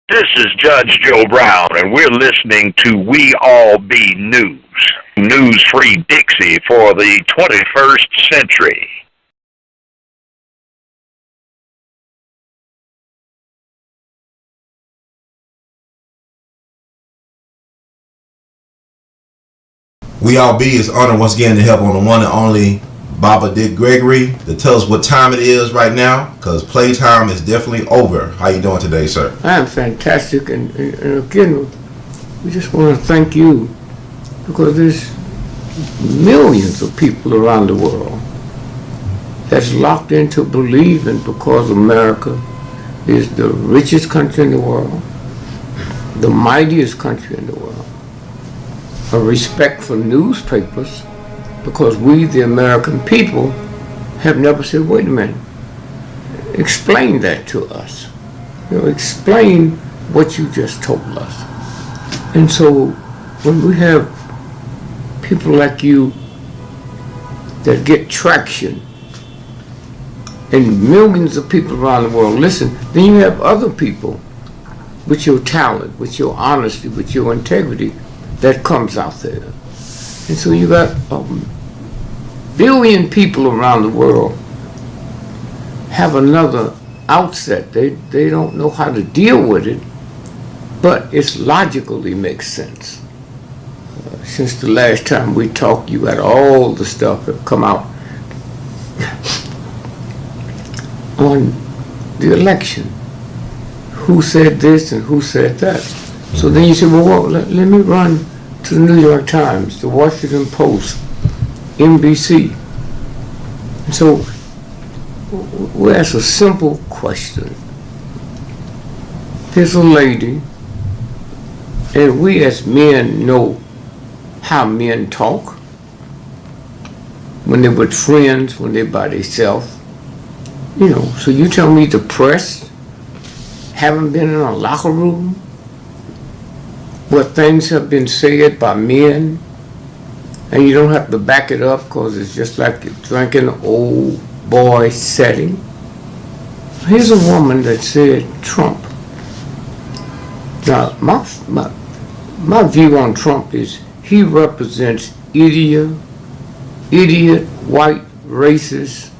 This is Judge Joe Brown, and we're listening to We All Be News, news-free Dixie for the 21st century. We All Be is honored once again to help on the one and only Baba Dick Gregory to tell us what time it is right now, because playtime is definitely over. How you doing today, sir? I am fantastic, and again, we just want to thank you, because there's millions of people around the world that's locked into believing because America is the richest country in the world, the mightiest country in the world, a respect for newspapers, because we, the American people, have never said, wait a minute, explain that to us. Explain what you just told us. And so when we have people like you that get traction and millions of people around the world listen, then you have other people with your talent, with your honesty, with your integrity that comes out there. And so you got billion people around the world have another outset. They don't know how to deal with it, but it's logically makes sense. Since the last time we talked, you got all the stuff that come out on the election. Who said this and who said that? So then you say, well, let me run to the New York Times, the Washington Post, NBC. And so we ask a simple question. There's a lady, and we as men know how men talk when they're with friends, when they're by themselves. So you tell me the press haven't been in a locker room where things have been said by men, and you don't have to back it up because it's just like you're drinking old boy setting. Here's a woman that said Trump. Now, my view on Trump is he represents idiot, white, racist,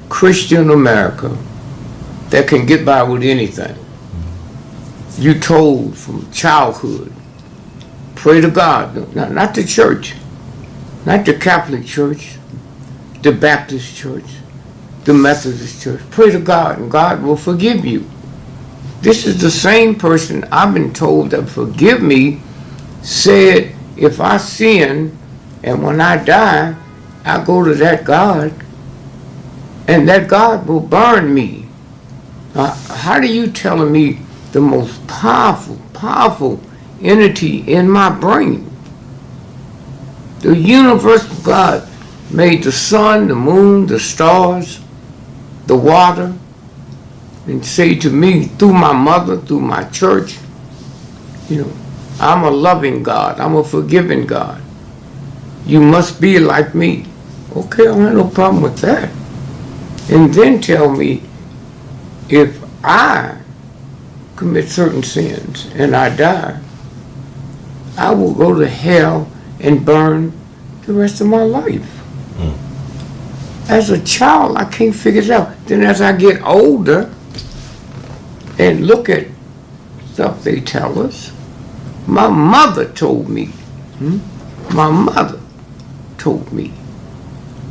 Christian America that can get by with anything. You told from childhood, pray to God, not the church, not the Catholic Church, the Baptist Church, the Methodist Church. Pray to God and God will forgive you. This is the same person I've been told that forgive me said if I sin and when I die, I go to that God and that God will burn me. How do you telling me the most powerful entity in my brain? The universal God made the sun, the moon, the stars, the water, and say to me through my mother, through my church, I'm a loving God, I'm a forgiving God. You must be like me. Okay, I have no problem with that. And then tell me if I commit certain sins and I die, I will go to hell and burn the rest of my life. As a child, I can't figure it out. Then as I get older and look at stuff they tell us, my mother told me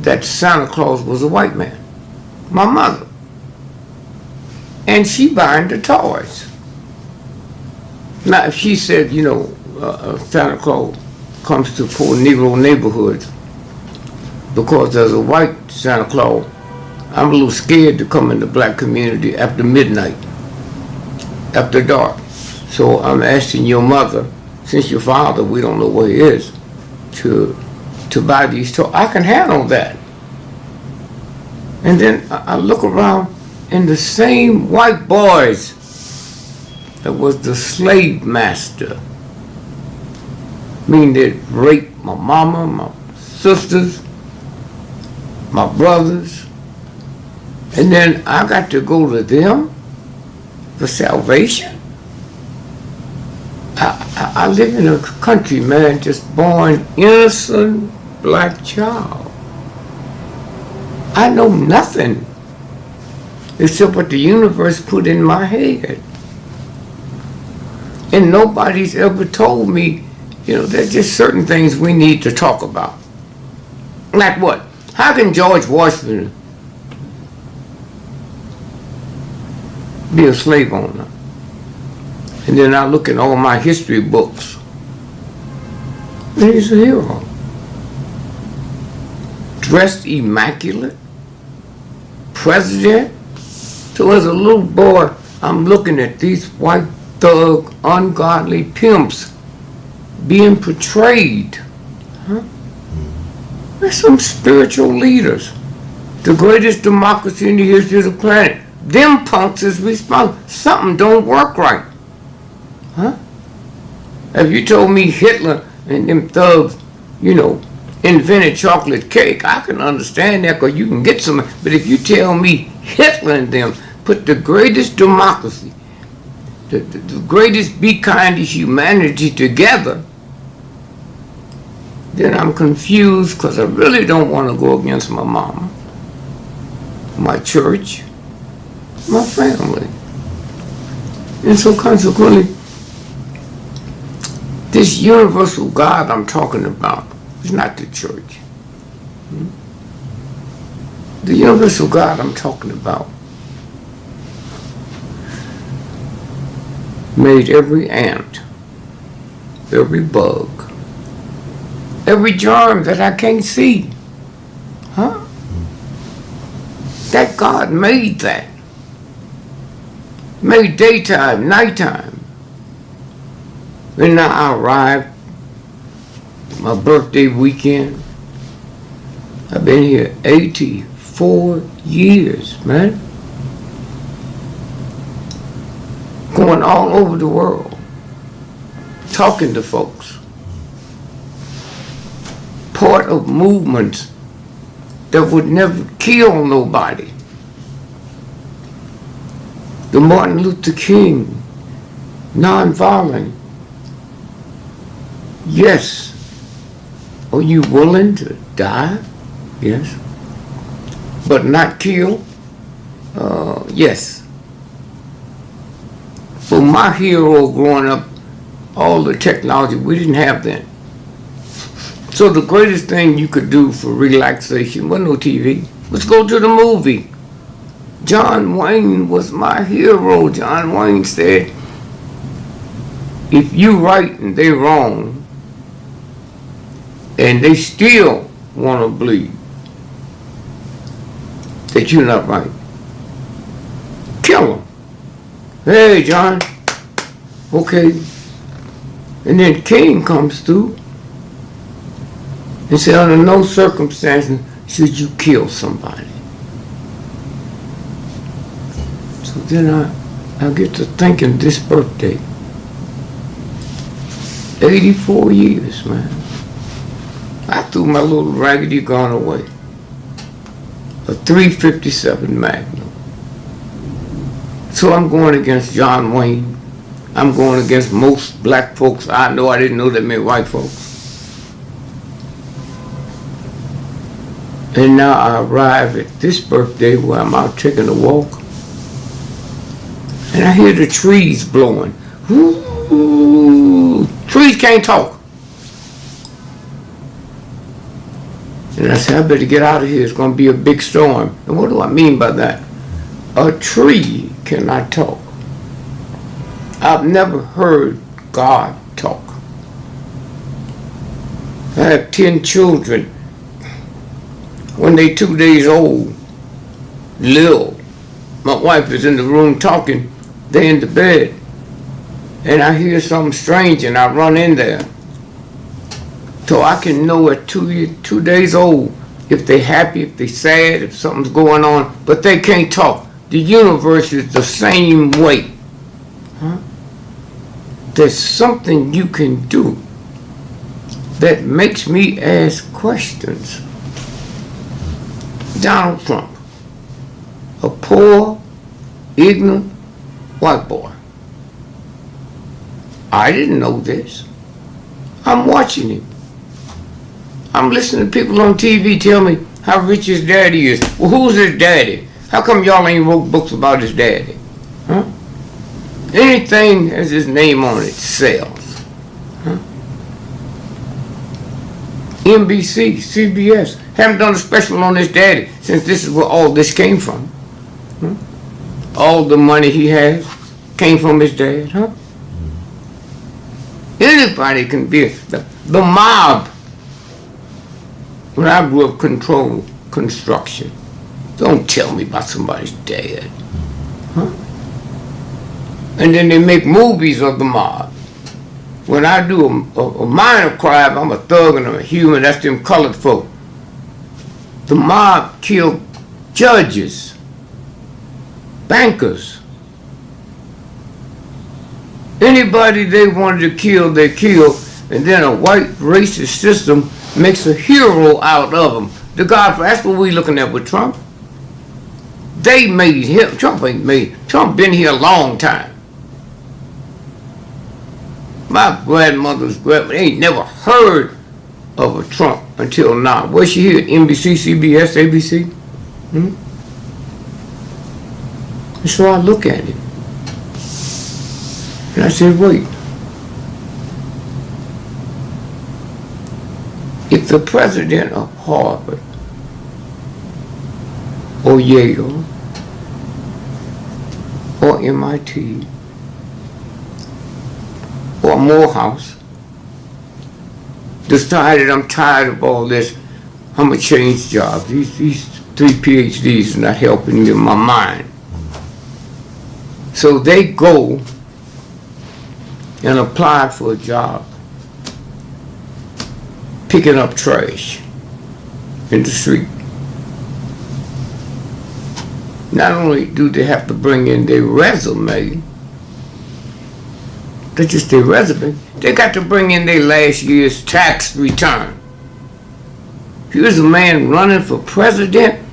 that Santa Claus was a white man. My mother. And she buying the toys. Now, if she said, Santa Claus comes to poor Negro neighborhoods because there's a white Santa Claus, I'm a little scared to come in the black community after midnight, after dark. So I'm asking your mother, since your father, we don't know where he is, to buy these toys. I can handle that. And then I look around and the same white boys that was the slave master, meaning they raped my mama, my sisters, my brothers, and then I got to go to them for salvation. I live in a country, man, just born innocent black child. I know nothing except what the universe put in my head. And nobody's ever told me, there's just certain things we need to talk about. Like what? How can George Washington be a slave owner? And then I look at all my history books, and he's a hero. Dressed immaculate, president. So as a little boy, I'm looking at these white thug, ungodly pimps being portrayed. They're some spiritual leaders. The greatest democracy in the history of the planet. Them punks is responsible. Something don't work right. If you told me Hitler and them thugs, invented chocolate cake, I can understand that because you can get some. But if you tell me Hitler and them put the greatest democracy, the greatest be kind to humanity together, then I'm confused because I really don't want to go against my mama, my church, my family. And so consequently, this universal God I'm talking about is not the church. The universal God I'm talking about made every ant, every bug, every germ that I can't see. That God made that. Made daytime, nighttime. And now I arrived, my birthday weekend. I've been here 84 years, man. Going all over the world, talking to folks. Part of movements that would never kill nobody. The Martin Luther King, nonviolent. Yes. Are you willing to die? Yes. But not kill? Yes. For my hero growing up, all the technology, we didn't have then. So the greatest thing you could do for relaxation wasn't no TV. Let's go to the movie. John Wayne was my hero. John Wayne said, if you right and they wrong, and they still want to believe that you're not right, kill them. Hey, John. Okay. And then King comes through and said, under no circumstances should you kill somebody. So then I get to thinking this birthday. 84 years, man. I threw my little raggedy gun away. A .357 Magnum. So I'm going against John Wayne. I'm going against most black folks. I know I didn't know that meant white folks. And now I arrive at this birthday where I'm out taking a walk. And I hear the trees blowing. Ooh, trees can't talk. And I said, I better get out of here. It's going to be a big storm. And what do I mean by that? A tree cannot talk. I've never heard God talk. I have 10 children. When they 2 days old, little, my wife is in the room talking. They in the bed. And I hear something strange and I run in there. So I can know at 2 days old if they're happy, if they're sad, if something's going on, but they can't talk. The universe is the same way. There's something you can do that makes me ask questions. Donald Trump, a poor, ignorant white boy. I didn't know this. I'm watching him. I'm listening to people on TV tell me how rich his daddy is. Well, who's his daddy? How come y'all ain't wrote books about his daddy? Huh? Anything has his name on it sells. Huh? NBC, CBS haven't done a special on his daddy since this is where all this came from. Huh? All the money he has came from his dad. Huh? Anybody can be the mob. When I grew up, controlled construction. Don't tell me about somebody's dad. Huh? And then they make movies of the mob. When I do a minor crime, I'm a thug and I'm a human. That's them colored folk. The mob killed judges, bankers. Anybody they wanted to kill, they killed. And then a white racist system makes a hero out of them. The Godfather, that's what we're looking at with Trump. They made him. Trump ain't made. Trump been here a long time. My grandmother's grandmother ain't never heard of a Trump until now. Where's she here? NBC, CBS, ABC? Hmm? And so I look at him. And I said, wait. If the president of Harvard or Yale or MIT or Morehouse decided I'm tired of all this, I'm going to change jobs. These 3 PhDs are not helping me in my mind. So they go and apply for a job picking up trash in the street. Not only do they have to bring in their resume, that's just their resume, they got to bring in their last year's tax return. Here's a man running for president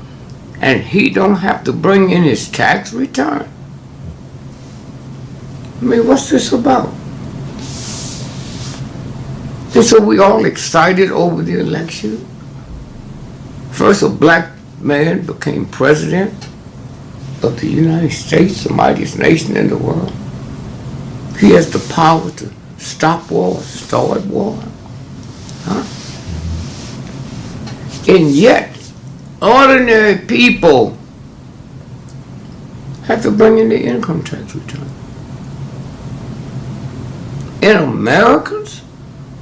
and he don't have to bring in his tax return. I mean, what's this about? And so we all excited over the election. First, a black man became president of the United States, the mightiest nation in the world. He has the power to stop war, start war. Huh? And yet, ordinary people have to bring in their income tax return. And Americans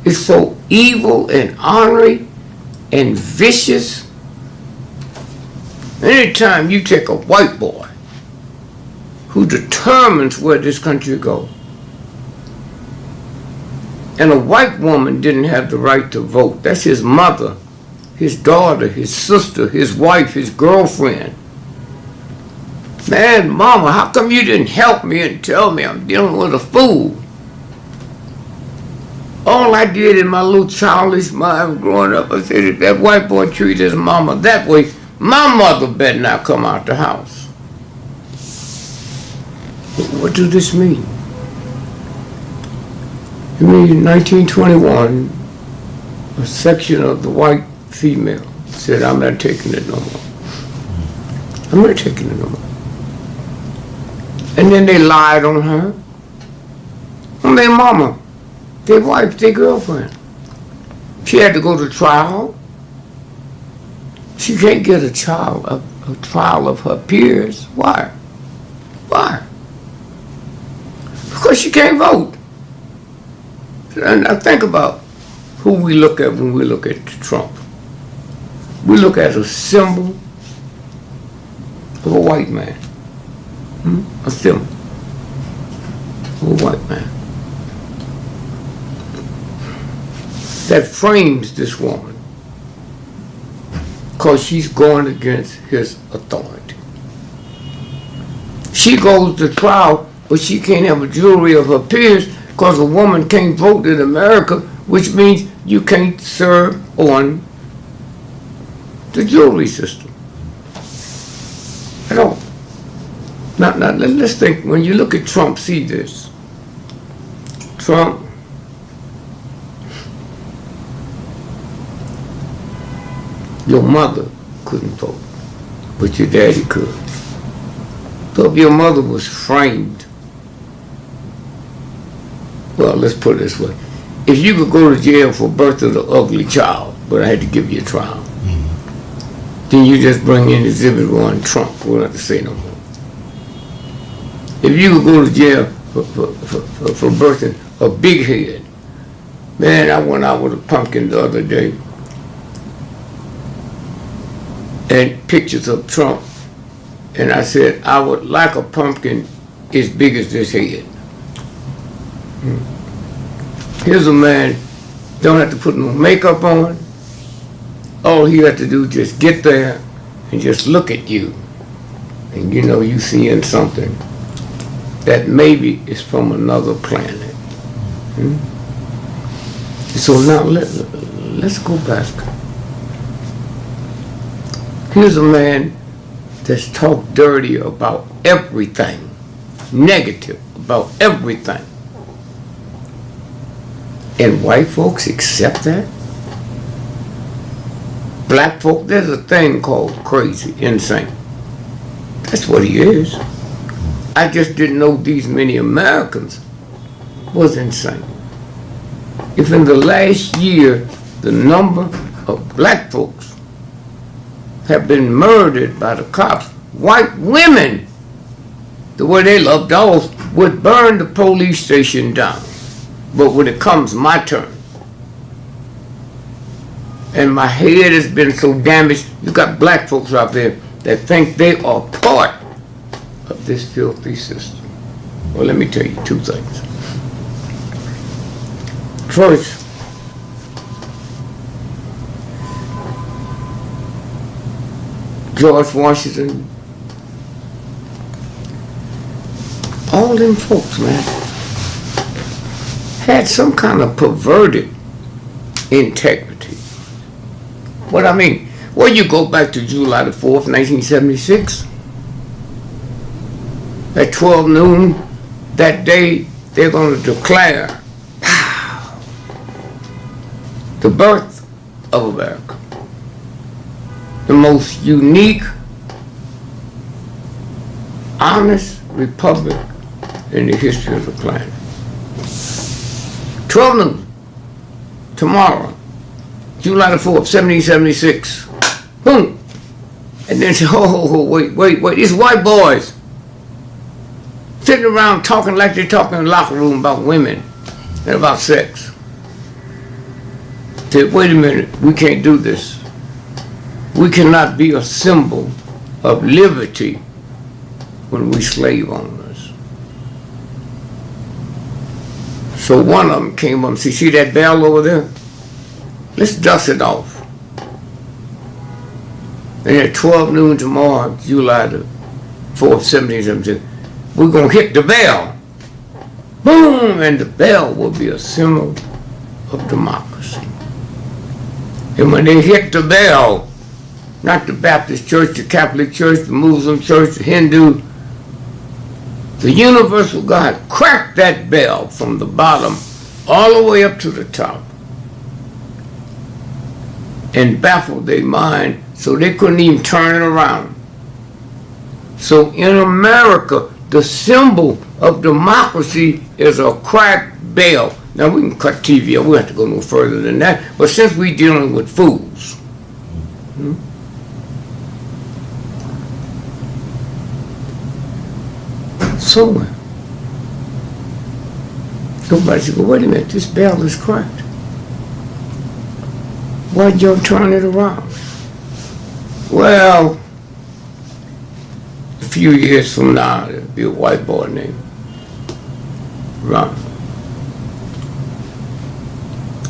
is so evil and ornery and vicious. Anytime you take a white boy who determines where this country goes, and a white woman didn't have the right to vote, that's his mother, his daughter, his sister, his wife, his girlfriend. Man, mama, how come you didn't help me and tell me I'm dealing with a fool? All I did in my little childish mind growing up, I said, if that white boy treated his mama that way, my mother better not come out the house. What does this mean? It means in 1921, a section of the white female said, I'm not taking it no more. I'm not taking it no more. And then they lied on her, on their mama, their wife, their girlfriend. She had to go to trial. She can't get a trial of her peers. Why? Why? Because she can't vote. And I think about who we look at when we look at Trump. We look at a symbol of a white man. A symbol of a white man that frames this woman because she's going against his authority. She goes to trial, but she can't have a jury of her peers because a woman can't vote in America, which means you can't serve on the jury system at all. Now, let's think, when you look at Trump, see this. Trump, your mother couldn't vote, but your daddy could. So if your mother was framed, well, let's put it this way. If you could go to jail for birthing an ugly child, but I had to give you a trial, then you just bring in Exhibit 1, Trump. We don't have to say no more. If you could go to jail for birthing a big head, man, I went out with a pumpkin the other day and pictures of Trump, and I said, I would like a pumpkin as big as this head. Here's a man, don't have to put no makeup on. All he had to do is just get there and just look at you. And you know you seeing something that maybe is from another planet. So now let's go back. Here's a man that's talked dirty about everything, negative about everything. And white folks accept that? Black folk, there's a thing called crazy, insane. That's what he is. I just didn't know these many Americans was insane. If in the last year, the number of black folks have been murdered by the cops, white women, the way they love dogs, would burn the police station down. But when it comes my turn, and my head has been so damaged, you got black folks out there that think they are part of this filthy system. Well, let me tell you two things. First, George Washington, all them folks, man, had some kind of perverted integrity. What I mean, well, you go back to July the 4th, 1976. At 12 noon that day, they're going to declare the birth of America. The most unique, honest republic in the history of the planet. 12 noon, tomorrow, July the 4th, 1776. Boom. And then say, oh, wait, these white boys sitting around talking like they're talking in the locker room about women and about sex. Say, wait a minute, we can't do this. We cannot be a symbol of liberty when we slave owners. So one of them came up and said, see that bell over there? Let's dust it off. And at 12 noon tomorrow, July the 4th, 1776, we're going to hit the bell. Boom! And the bell will be a symbol of democracy. And when they hit the bell, not the Baptist church, the Catholic church, the Muslim church, the Hindu, the universal God cracked that bell from the bottom all the way up to the top and baffled their mind so they couldn't even turn it around. So in America, the symbol of democracy is a cracked bell. Now we can cut TV, we don't have to go no further than that, but since we're dealing with fools, so nobody said, well, wait a minute, this bell is cracked. Why'd y'all turn it around? Well, a few years from now, there'll be a white boy named Ron.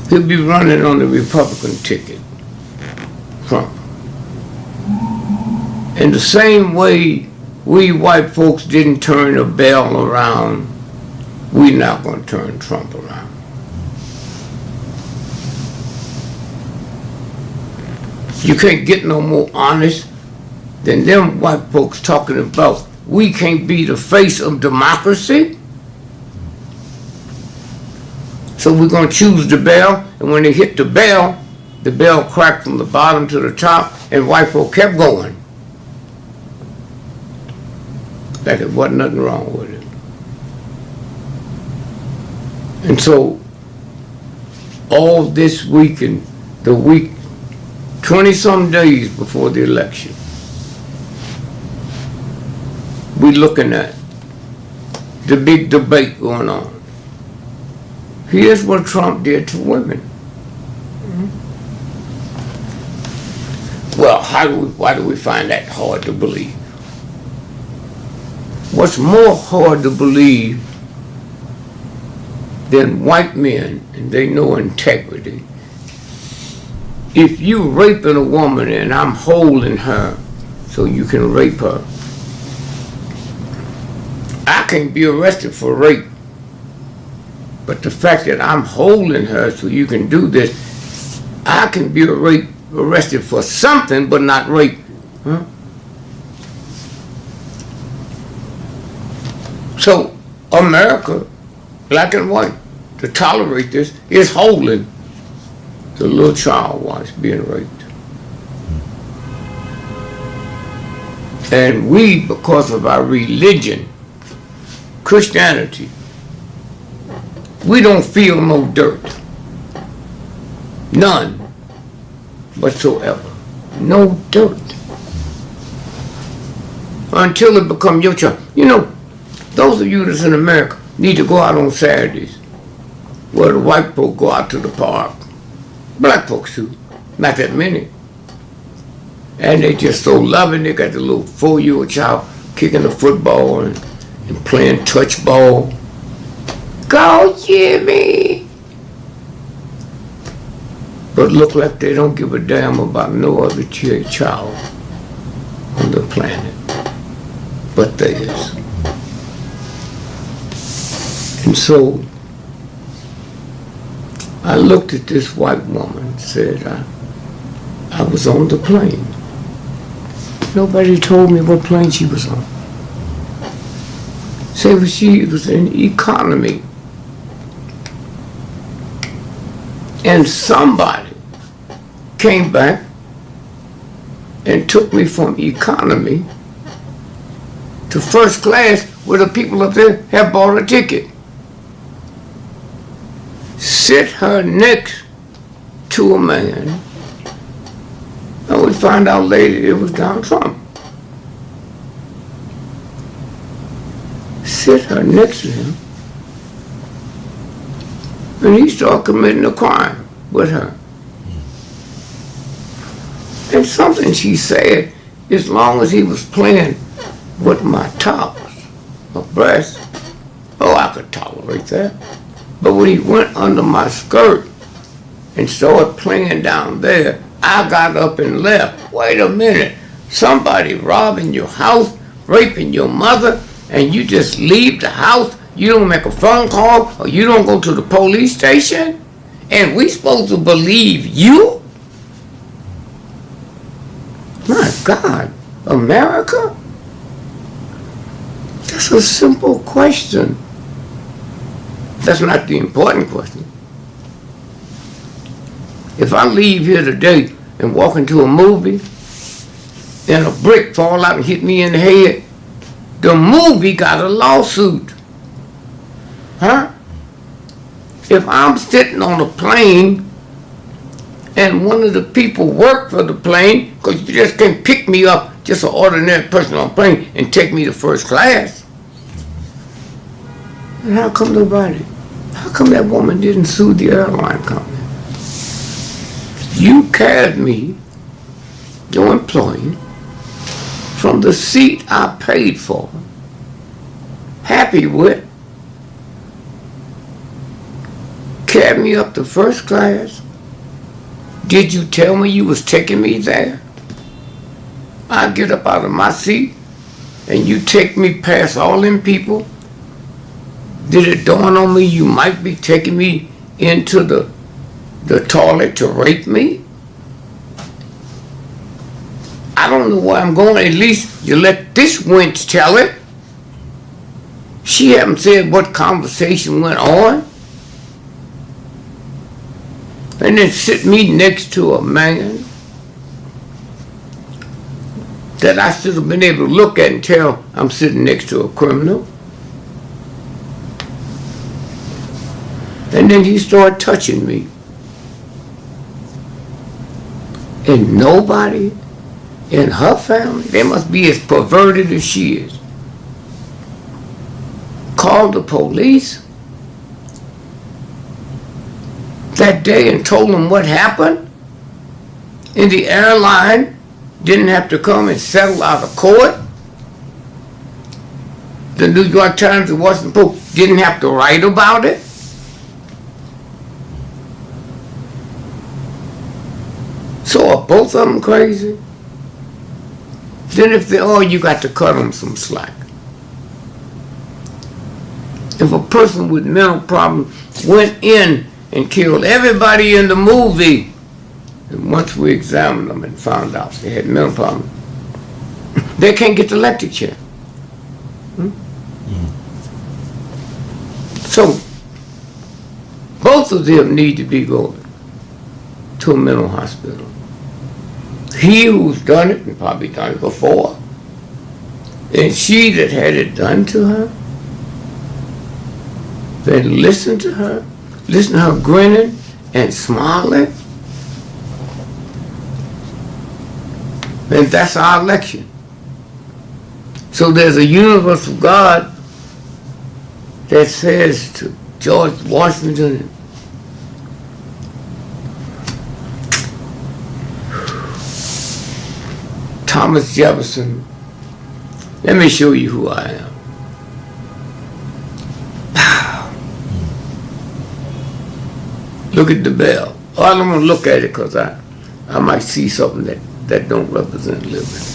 He'll be running on the Republican ticket, Trump. In the same way we white folks didn't turn the bell around, we're not going to turn Trump around. You can't get no more honest than them white folks talking about we can't be the face of democracy. So we're going to choose the bell, and when they hit the bell cracked from the bottom to the top, and white folk kept going. Like there wasn't nothing wrong with it. And so, all this week and the week, 20-some days before the election, we're looking at the big debate going on. Here's what Trump did to women. Well, why do we find that hard to believe? What's more hard to believe than white men, and they know integrity, if you raping a woman and I'm holding her so you can rape her, I can be arrested for rape. But the fact that I'm holding her so you can do this, I can be arrested for something but not rape. Huh? So America, black and white, to tolerate this is holding the little child while it's being raped. And we, because of our religion, Christianity, we don't feel no dirt. None whatsoever. No dirt. Until it becomes your child. You know, those of you that's in America need to go out on Saturdays where the white folk go out to the park. Black folks too. Not that many. And they just so loving. They got the little 4-year-old child kicking the football and playing touch ball. Go Jimmy! But look like they don't give a damn about no other child on the planet but theirs. And so I looked at this white woman and said, I was on the plane. Nobody told me what plane she was on. Say she was in economy. And somebody came back and took me from economy to first class where the people up there have bought a ticket. Sit her next to a man, and we find out later it was Donald Trump. Sit her next to him, and he started committing a crime with her. And something she said, as long as he was playing with my tops, my breasts, oh, I could tolerate that. But when he went under my skirt and started playing down there, I got up and left. Wait a minute, somebody robbing your house, raping your mother, and you just leave the house? You don't make a phone call, or you don't go to the police station? And we supposed to believe you? My God, America? That's a simple question. That's not the important question. If I leave here today and walk into a movie and a brick fall out and hit me in the head, the movie got a lawsuit. Huh? If I'm sitting on a plane and one of the people work for the plane, because you just can't pick me up, just an ordinary person on a plane, and take me to first class. And how come that woman didn't sue the airline company? You carried me, your employee, from the seat I paid for, happy with, carried me up to first class. Did you tell me you was taking me there? I get up out of my seat and you take me past all them people. Did it dawn on me you might be taking me into the toilet to rape me? I don't know where I'm going. At least you let this wench tell it. She haven't said what conversation went on. And then sit me next to a man that I should have been able to look at and tell I'm sitting next to a criminal. And then he started touching me. And nobody in her family, they must be as perverted as she is, called the police that day and told them what happened. And the airline didn't have to come and settle out of court. The New York Times and Washington Post didn't have to write about it. So are both of them crazy? Then if they are, you got to cut them some slack. If a person with mental problems went in and killed everybody in the movie, and once we examined them and found out they had mental problems, they can't get the electric chair. So, both of them need to be going to a mental hospital. He who's done it, and probably done it before, and she that had it done to her, then listen to her grinning and smiling, then that's our election. So there's a universal God that says to George Washington, Thomas Jefferson, let me show you who I am. Look at the bell. Oh, I don't want to look at it because I might see something that don't represent liberty.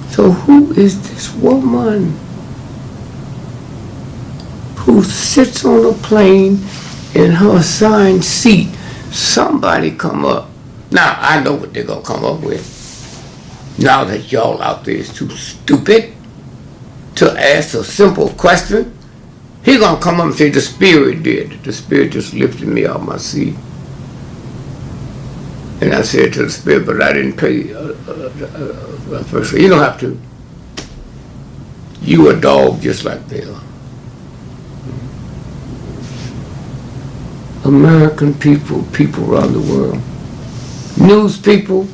So who is this woman who sits on a plane in her assigned seat? Somebody come up. Now, I know what they're going to come up with. Now that y'all out there is too stupid to ask a simple question, he going to come up and say, the Spirit did. The Spirit just lifted me off my seat. And I said to the Spirit, but I didn't pay first. You don't have to. You a dog just like they are. American people, people around the world, news people.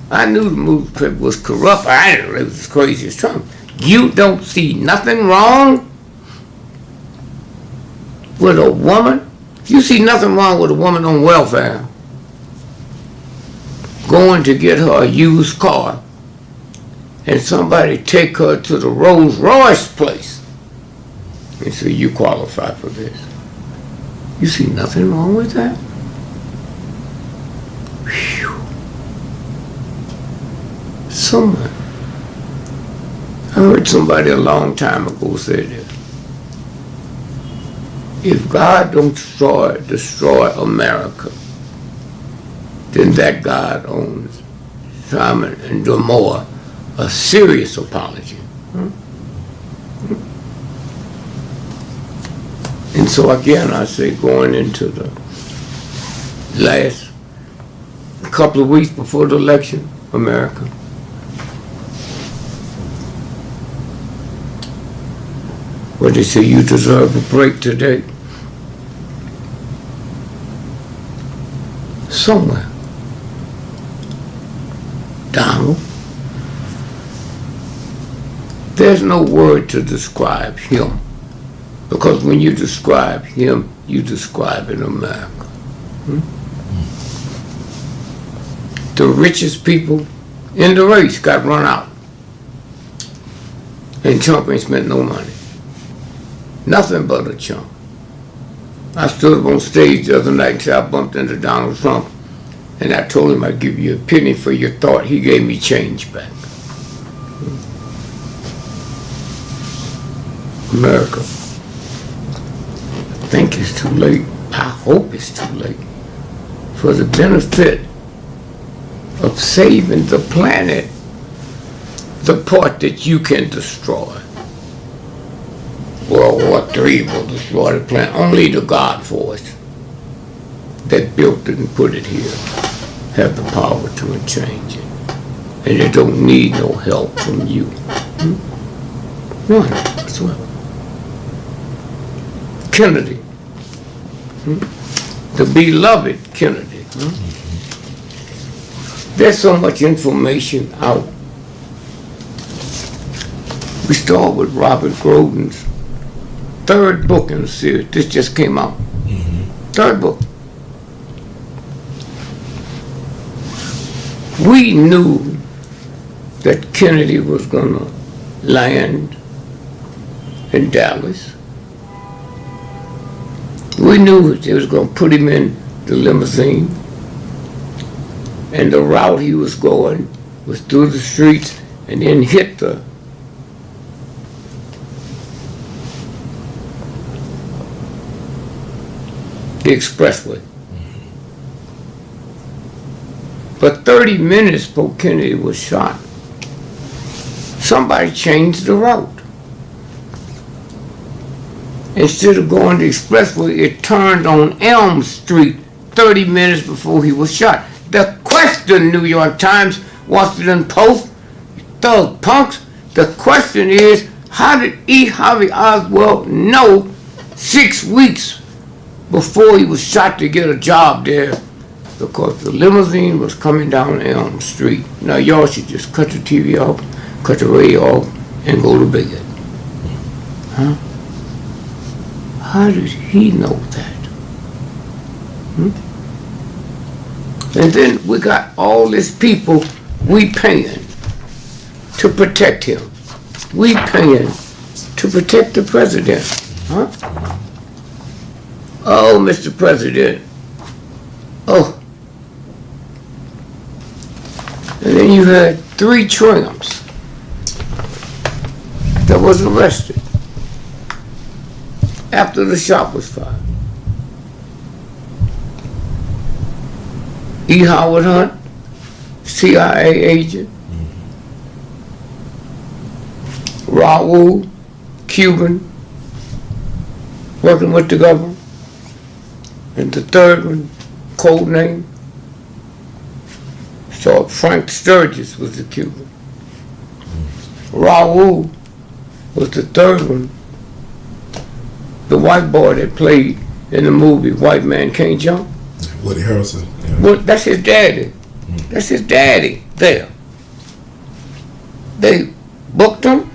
I knew the news people was corrupt. I didn't know it was as crazy as Trump. You don't see nothing wrong with a woman. You see nothing wrong with a woman on welfare going to get her a used car and somebody take her to the Rolls Royce place and say, you qualify for this. You see nothing wrong with that? Whew. Someone, I heard somebody a long time ago say this. If God don't destroy America, then that God owes Simon and Gomorrah a serious apology. And so again, I say, going into the last couple of weeks before the election, America, what they say, you deserve a break today. Somewhere. Donald. There's no word to describe him. Because when you describe him, you describe in America. The richest people in the race got run out. And Trump ain't spent no money. Nothing but a chump. I stood up on stage the other night and said I bumped into Donald Trump, and I told him I'd give you a penny for your thought. He gave me change back. America. I think it's too late. I hope it's too late. For the benefit of saving the planet, the part that you can destroy. World War III will destroy the planet. Only the God force that built it and put it here have the power to change it. And they don't need no help from you. None whatsoever. Kennedy. The beloved Kennedy. There's so much information out. We start with Robert Groden's third book in the series. This just came out. Third book. We knew that Kennedy was going to land in Dallas. We knew they was going to put him in the limousine, and the route he was going was through the streets and then hit the expressway. But 30 minutes before Kennedy was shot, somebody changed the route. Instead of going the expressway, it turned on Elm Street 30 minutes before he was shot. The question, New York Times, Washington Post, thug punks, the question is, how did E. Harvey Oswald know 6 weeks before he was shot to get a job there? Because the limousine was coming down Elm Street. Now y'all should just cut the TV off, cut the radio off, and go to bed. Huh? How did he know that? And then we got all these people we paying to protect him. We paying to protect the president. Huh? Oh, Mr. President. Oh. And then you had 3 tramps that was arrested after the shot was fired. E. Howard Hunt, CIA agent. Raul, Cuban, working with the government. And the third one, code name. So Frank Sturgis was the Cuban. Raul was the third one. The white boy that played in the movie White Man Can't Jump. Woody Harrelson. Yeah. Well, that's his daddy. That's his daddy there. They booked him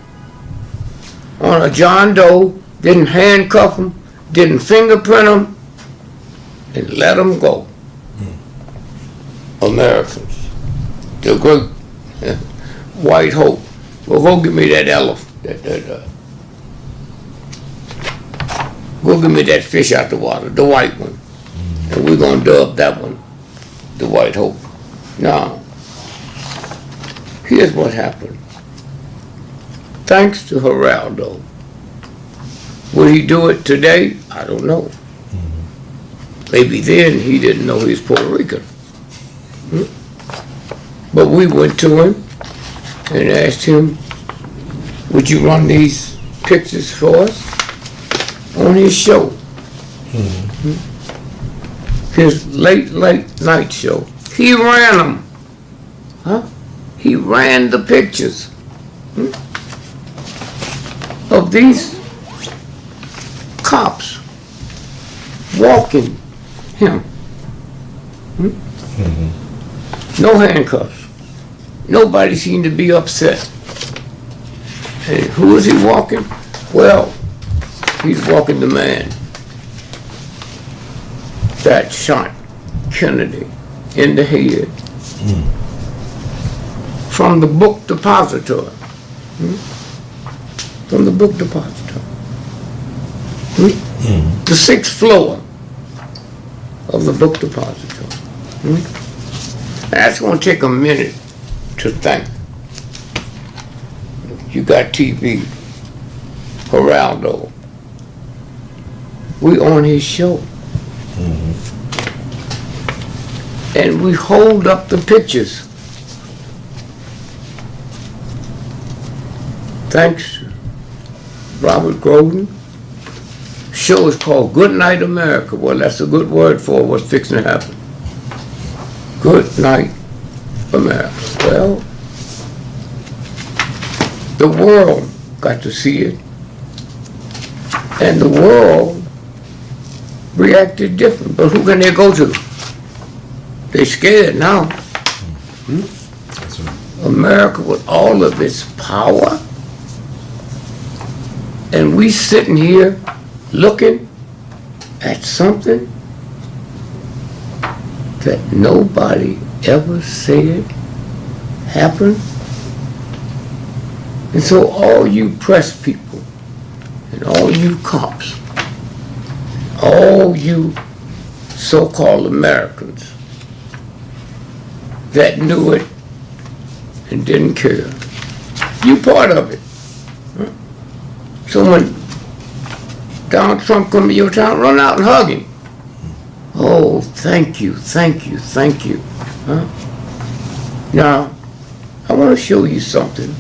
on a John Doe, didn't handcuff him, didn't fingerprint him, and let him go. Americans. The great white hope. Well, go give me that elephant. Go give me that fish out the water, the white one. And we're going to dub that one the White Hope. Now, here's what happened. Thanks to Geraldo. Will he do it today? I don't know. Maybe then he didn't know he was Puerto Rican. But we went to him and asked him, would you run these pictures for us on his show? His late night show. He ran them. Huh? He ran the pictures of these cops walking him. No handcuffs. Nobody seemed to be upset. And who is he walking? Well, he's walking the man that shot Kennedy in the head from the book depository. From the book depository. The 6th floor of the book depository. That's going to take a minute to think. You got TV, Geraldo. We on his show. And we hold up the pictures. Thanks to Robert Groden, show is called Good Night America. Well, that's a good word for what's fixing to happen. Good Night America. Well, the world got to see it, and the world reacted different. But who can they go to? They scared now. That's right. America with all of its power, and we sitting here looking at something that nobody ever said happened. And so all you press people and all you cops, all you so-called Americans that knew it and didn't care, you part of it. So when Donald Trump come to your town, run out and hug him. Oh, thank you, thank you, thank you. Huh? Now, I want to show you something.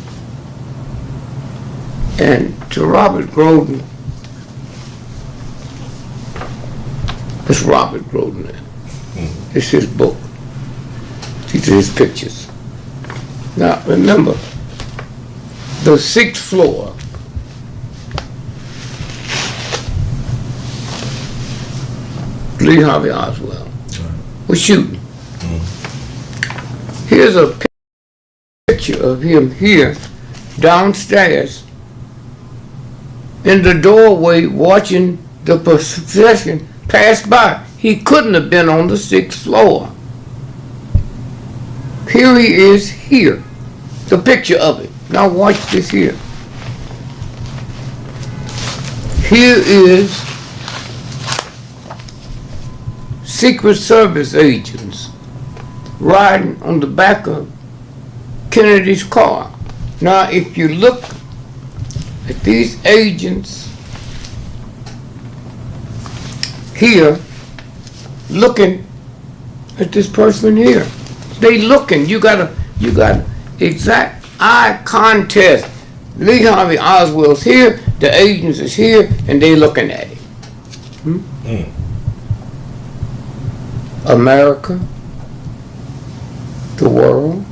And to Robert Groden, it's Robert Groden. It's his book. These are his pictures. Now, remember, the 6th floor Lee Harvey Oswald was shooting. Here's a picture of him here downstairs in the doorway watching the procession pass by. He couldn't have been on the 6th floor. Here he is here, the picture of it. Now watch this here. Here is Secret Service agents riding on the back of Kennedy's car. Now, if you look at these agents here, looking at this person here, they looking. You got exact eye contact. Lee Harvey Oswald's here, the agents is here, and they looking at him. America, the world.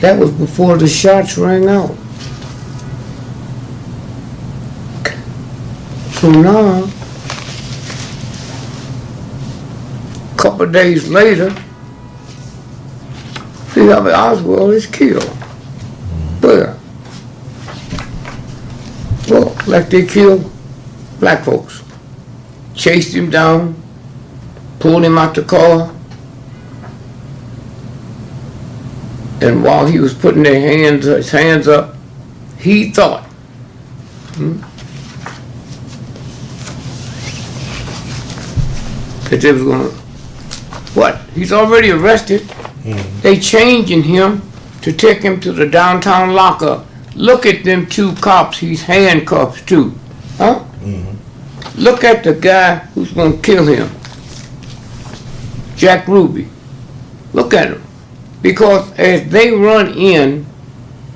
That was before the shots rang out. So now, a couple of days later, Lee Harvey Oswald is killed. Where? Well, like they killed black folks. Chased him down, pulled him out the car, and while he was putting his hands up, he thought that they was gonna, what? He's already arrested. They changing him to take him to the downtown lockup. Look at them 2 cops he's handcuffed to, huh? Look at the guy who's going to kill him, Jack Ruby. Look at him. Because as they run in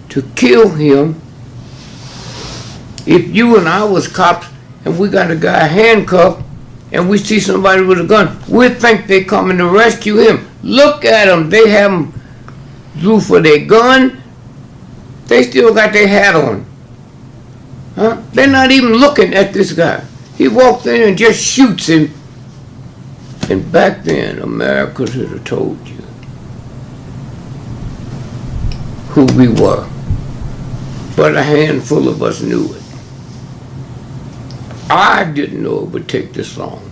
to kill him, if you and I was cops and we got a guy handcuffed and we see somebody with a gun, we think they coming to rescue him. Look at them. They have him drew for their gun. They still got their hat on. Huh? They're not even looking at this guy. He walks in and just shoots him. And back then, America should have told you who we were. But a handful of us knew it. I didn't know it would take this long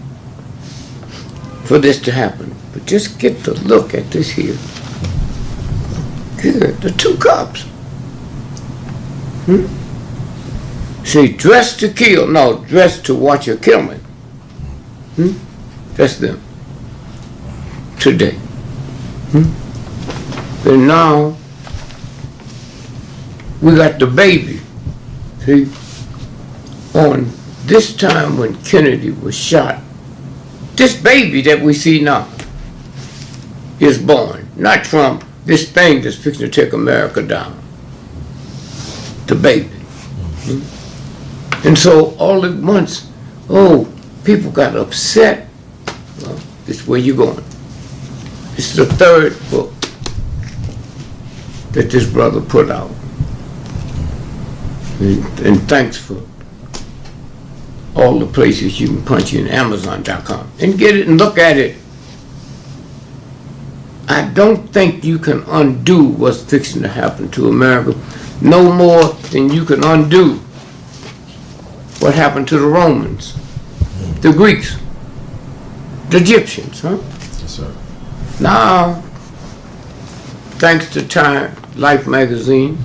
for this to happen. But just get to look at this here. Here, the 2 cops. See, dressed to kill. No, dressed to watch a killman. That's them. Today. And now, we got the baby. See? On this time when Kennedy was shot, this baby that we see now is born. Not Trump. This thing that's fixing to take America down. The baby. And so all at once, oh, people got upset. Well, this is where you're going. This is the third book that this brother put out. And thanks for all the places you can punch in, Amazon.com, and get it and look at it. I don't think you can undo what's fixing to happen to America no more than you can undo what happened to the Romans, the Greeks, the Egyptians, huh? Yes, sir. Now, thanks to Time Life magazine,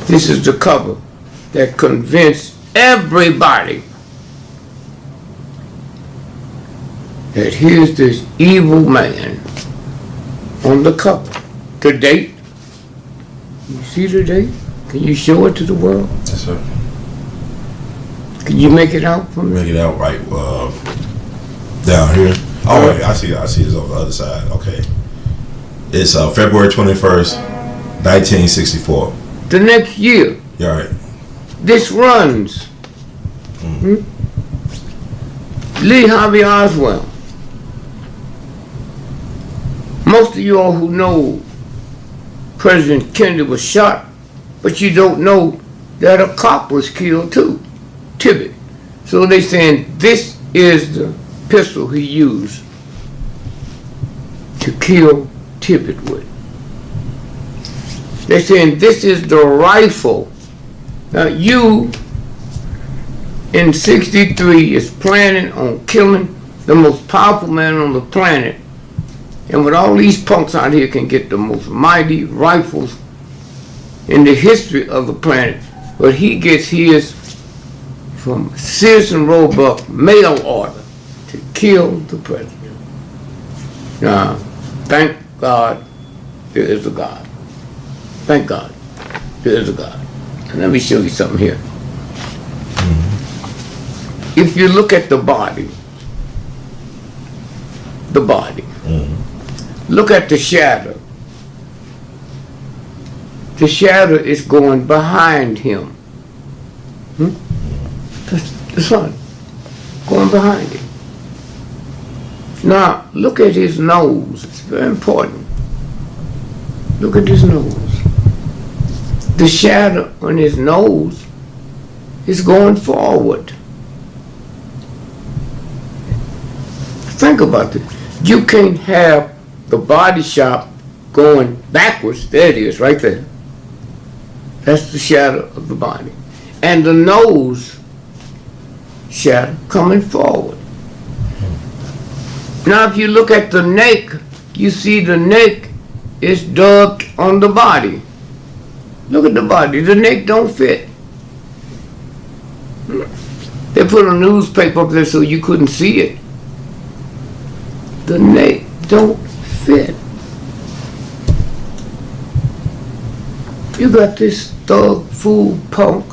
this is the cover that convinced everybody that here's this evil man on the cover. The date. You see the date? Can you show it to the world? Yes, sir. Can you make it out for me? Make it out right down here. Oh, wait, I see this on the other side. Okay. It's February 21st, 1964. The next year. Yeah, right. This runs. Lee Harvey Oswald. Most of you all who know President Kennedy was shot, but you don't know that a cop was killed too, Tibbet. So they saying this is the pistol he used to kill Tibbet with. They're saying this is the rifle. Now you, in '63, is planning on killing the most powerful man on the planet, and with all these punks out here can get the most mighty rifles in the history of the planet, but he gets his from Sears and Roebuck mail order to kill the president. Now, thank God there is a God. Thank God there is a God. And let me show you something here. If you look at the body, look at the shadow. The shadow is going behind him. The sun going behind him. Now, look at his nose. It's very important. Look at his nose. The shadow on his nose is going forward. Think about this. You can't have the body shop going backwards. There it is, right there. That's the shadow of the body. And the nose shadow coming forward. Now if you look at the neck, you see the neck is dubbed on the body. Look at the body. The neck don't fit. They put a newspaper up there so you couldn't see it. The neck don't fit. You got this thug, fool, punk.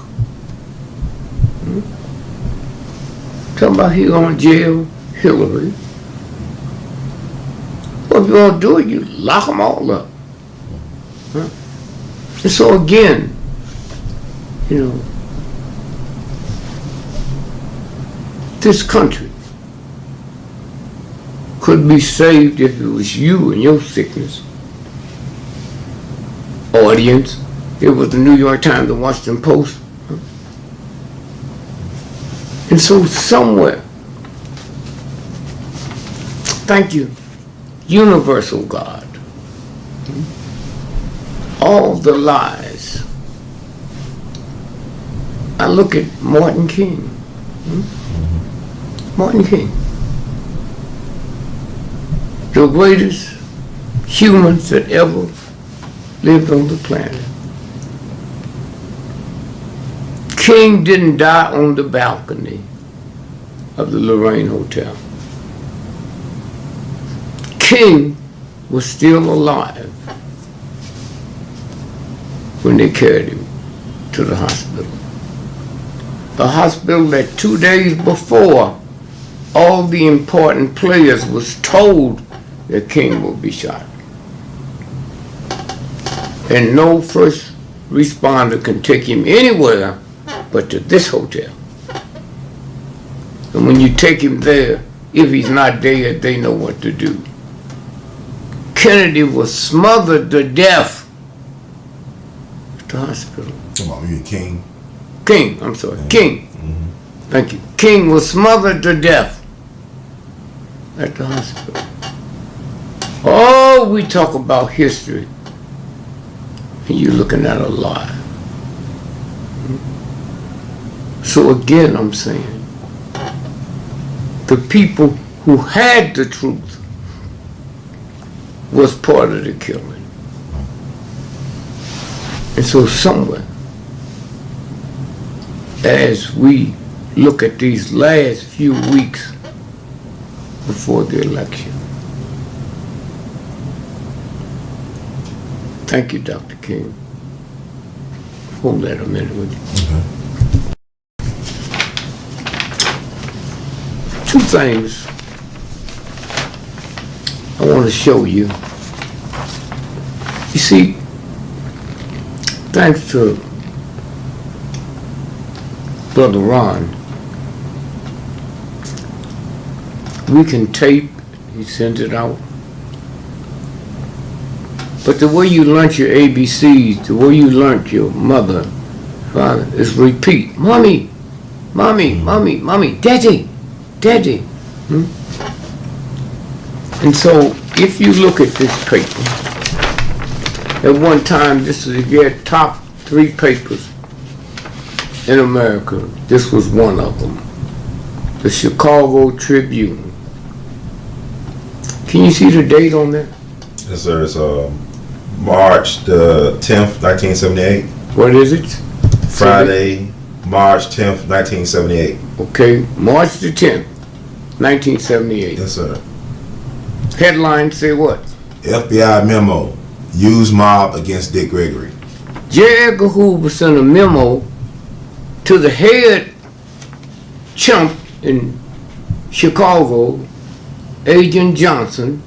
Talking about he going to jail Hillary. Well, if you want to do it, you lock them all up. Huh? And so again, you know, this country could be saved if it was you and your sickness. Audience, it was the New York Times, the Washington Post. And so somewhere, thank you, universal God, all the lies. I look at Martin King. Martin King. The greatest humans that ever lived on the planet. King didn't die on the balcony of the Lorraine Hotel. King was still alive when they carried him to the hospital. The hospital that 2 days before all the important players was told that King would be shot. And no first responder can take him anywhere but to this hotel. And when you take him there, if he's not dead, they know what to do. Kennedy was smothered to death at the hospital. Come on, you King? King, I'm sorry, King. Mm-hmm. Thank you. King was smothered to death at the hospital. Oh, we talk about history, and you're looking at a lie. So again, I'm saying, the people who had the truth was part of the killing. And so somewhere, as we look at these last few weeks before the election, thank you, Dr. King. Hold that a minute, would you? Okay. Two things I want to show you. You see, thanks to Brother Ron, we can tape, he sends it out. But the way you learnt your ABCs, the way you learnt your mother, father, is repeat. Mommy, mommy, mommy, mommy, daddy, daddy. And so, if you look at this paper, at one time, this is your top 3 papers in America. This was one of them, the Chicago Tribune. Can you see the date on that? Yes, sir. It's March the 10th, 1978. What is it? Friday, March 10th, 1978. Okay, March the 10th, 1978. Yes, sir. Headline say what? FBI memo. Use mob against Dick Gregory. J. Edgar Hoover sent a memo to the head chump in Chicago, Agent Johnson,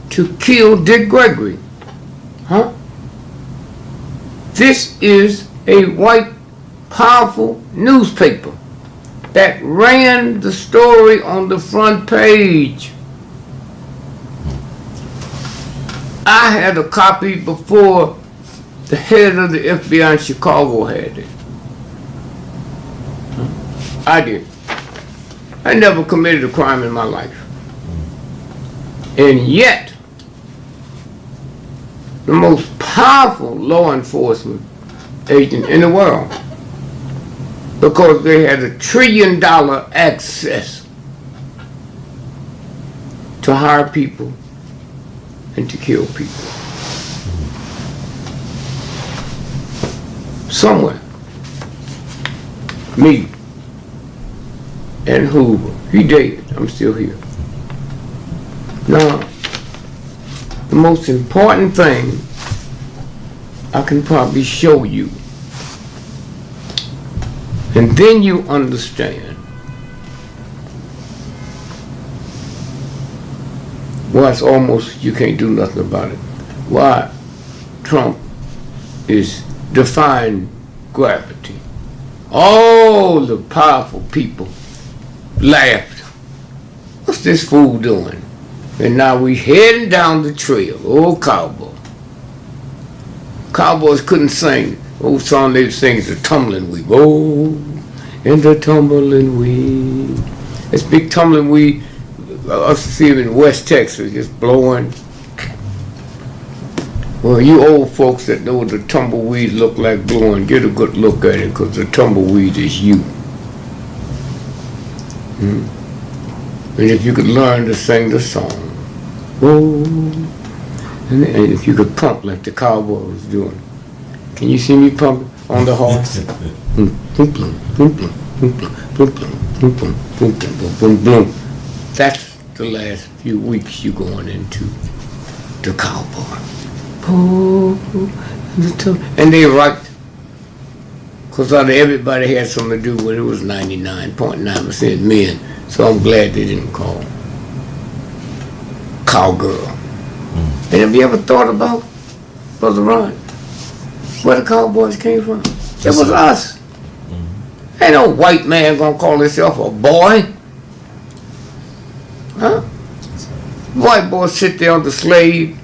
to kill Dick Gregory. Huh? This is a white, powerful newspaper that ran the story on the front page. I had a copy before the head of the FBI in Chicago had it. I did. I never committed a crime in my life. And yet, the most powerful law enforcement agent in the world, because they had $1 trillion access to hire people and to kill people. Somewhere, me and Hoover, he dead, I'm still here. Now, the most important thing I can probably show you, and then you understand why it's almost you can't do nothing about it. Why Trump is defying gravity. All the powerful people laughed. What's this fool doing? And now we heading down the trail. Oh, cowboy. Cowboys couldn't sing. Old song they sing is the tumbling weed. Oh, in the tumbling weed. This big tumbling weed, I see it in West Texas, just blowing. Well, you old folks that know what the tumbleweed look like blowing, get a good look at it, because the tumbleweed is you. And if you could learn to sing the song, oh, and if you could pump like the cowboy was doing. Can you see me pumping on the horse? That's the last few weeks you going into the cowboy. Oh, and they right, because out of everybody had something to do with it. It was 99.9% men. So I'm glad they didn't call cowgirl. And have you ever thought about, Brother Ron, where the cowboys came from. It was us. Ain't no white man gonna call himself a boy. Huh? White boy sit there on the slave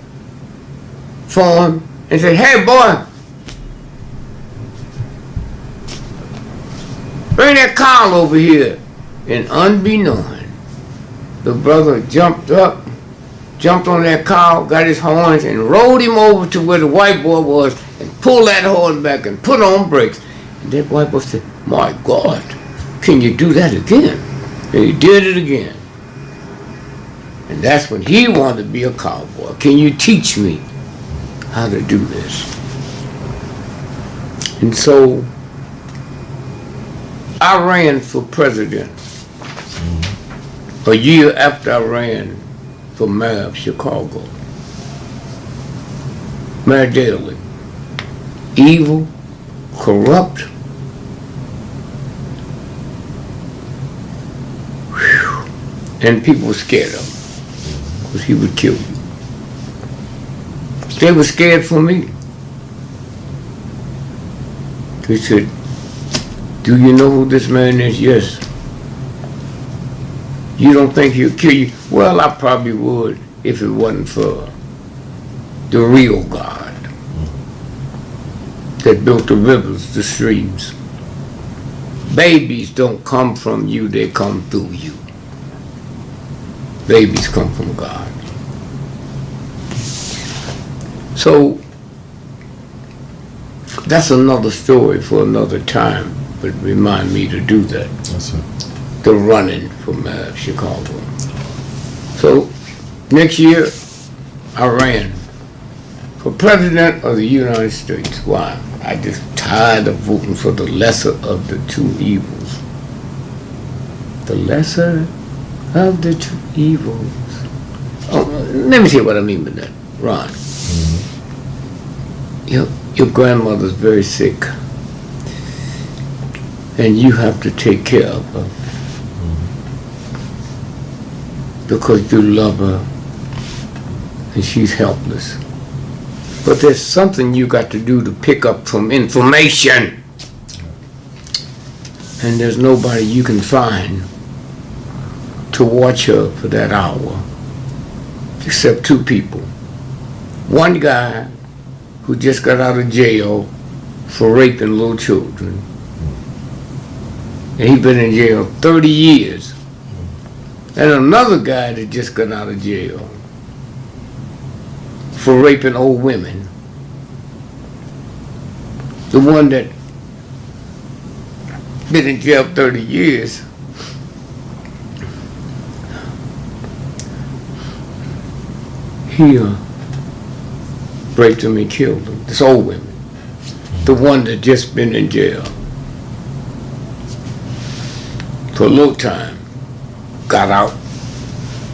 farm and say, hey boy, bring that cow over here. And unbeknown, the brother jumped up, jumped on that cow, got his horns, and rode him over to where the white boy was and pulled that horn back and put on brakes. And that white boy said, my God, can you do that again? And he did it again. And that's when he wanted to be a cowboy. Can you teach me how to do this? And so I ran for president a year after I ran for mayor of Chicago. Mayor Daley. Evil, corrupt. Whew. And people were scared of him because he would kill you. They were scared for me. They said, do you know who this man is? Yes. You don't think he'll kill you? Well, I probably would if it wasn't for the real God that built the rivers, the streams. Babies don't come from you, they come through you. Babies come from God. So, that's another story for another time, but remind me to do that. That's it. The running for mayor of Chicago. So, next year, I ran for president of the United States. Why? I just tired of voting for the lesser of the two evils. The lesser of the two evils. Oh, let me see what I mean by that. Ron. Your grandmother's very sick. And you have to take care of her. Because you love her and she's helpless. But there's something you got to do to pick up some information. And there's nobody you can find to watch her for that hour, except two people. One guy who just got out of jail for raping little children. And he's been in jail 30 years. And another guy that just got out of jail for raping old women. The one that been in jail 30 years, he raped him and killed him. This old women. The one that just been in jail for a little time, got out.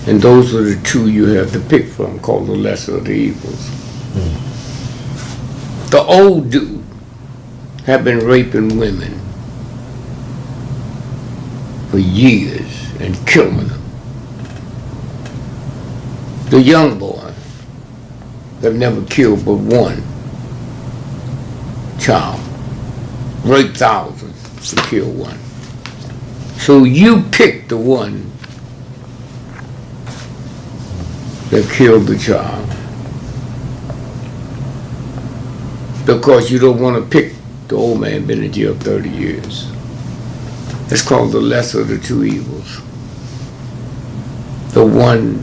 And those are the two you have to pick from, called the lesser of the evils. The old dude had been raping women for years and killing them. The young boy that never killed but one child, raped thousands to kill one. So you pick the one that killed the child because you don't want to pick the old man been in jail 30 years. It's called the lesser of the two evils. The one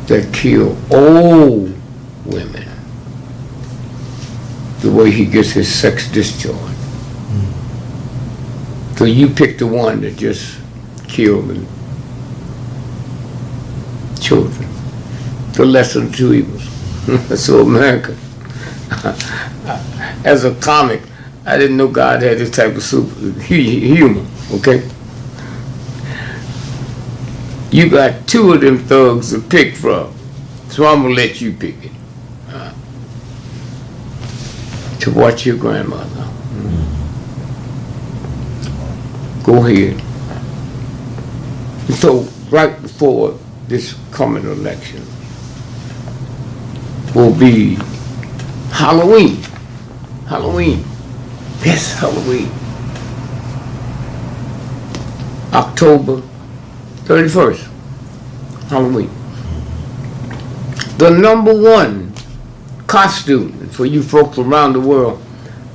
that killed old women, the way he gets his sex discharge. So you pick the one that just killed and children. The lesser of the two evils. So America, as a comic, I didn't know God had this type of humor, okay? You got two of them thugs to pick from, so I'm gonna let you pick it. To watch your grandmother. Go ahead. And so right before this coming election will be Halloween. Halloween. Yes, Halloween. October 31st, Halloween. The number one costume for you folks around the world,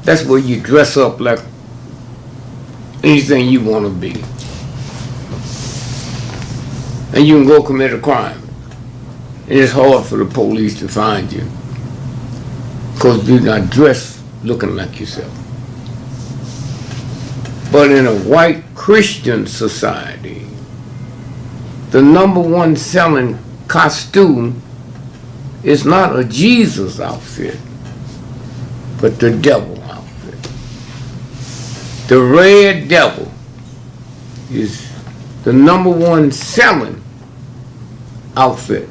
that's where you dress up like anything you want to be. And you can go commit a crime. And it's hard for the police to find you because you're not dressed looking like yourself. But in a white Christian society, the number one selling costume is not a Jesus outfit, but the devil outfit. The red devil is the number one selling outfit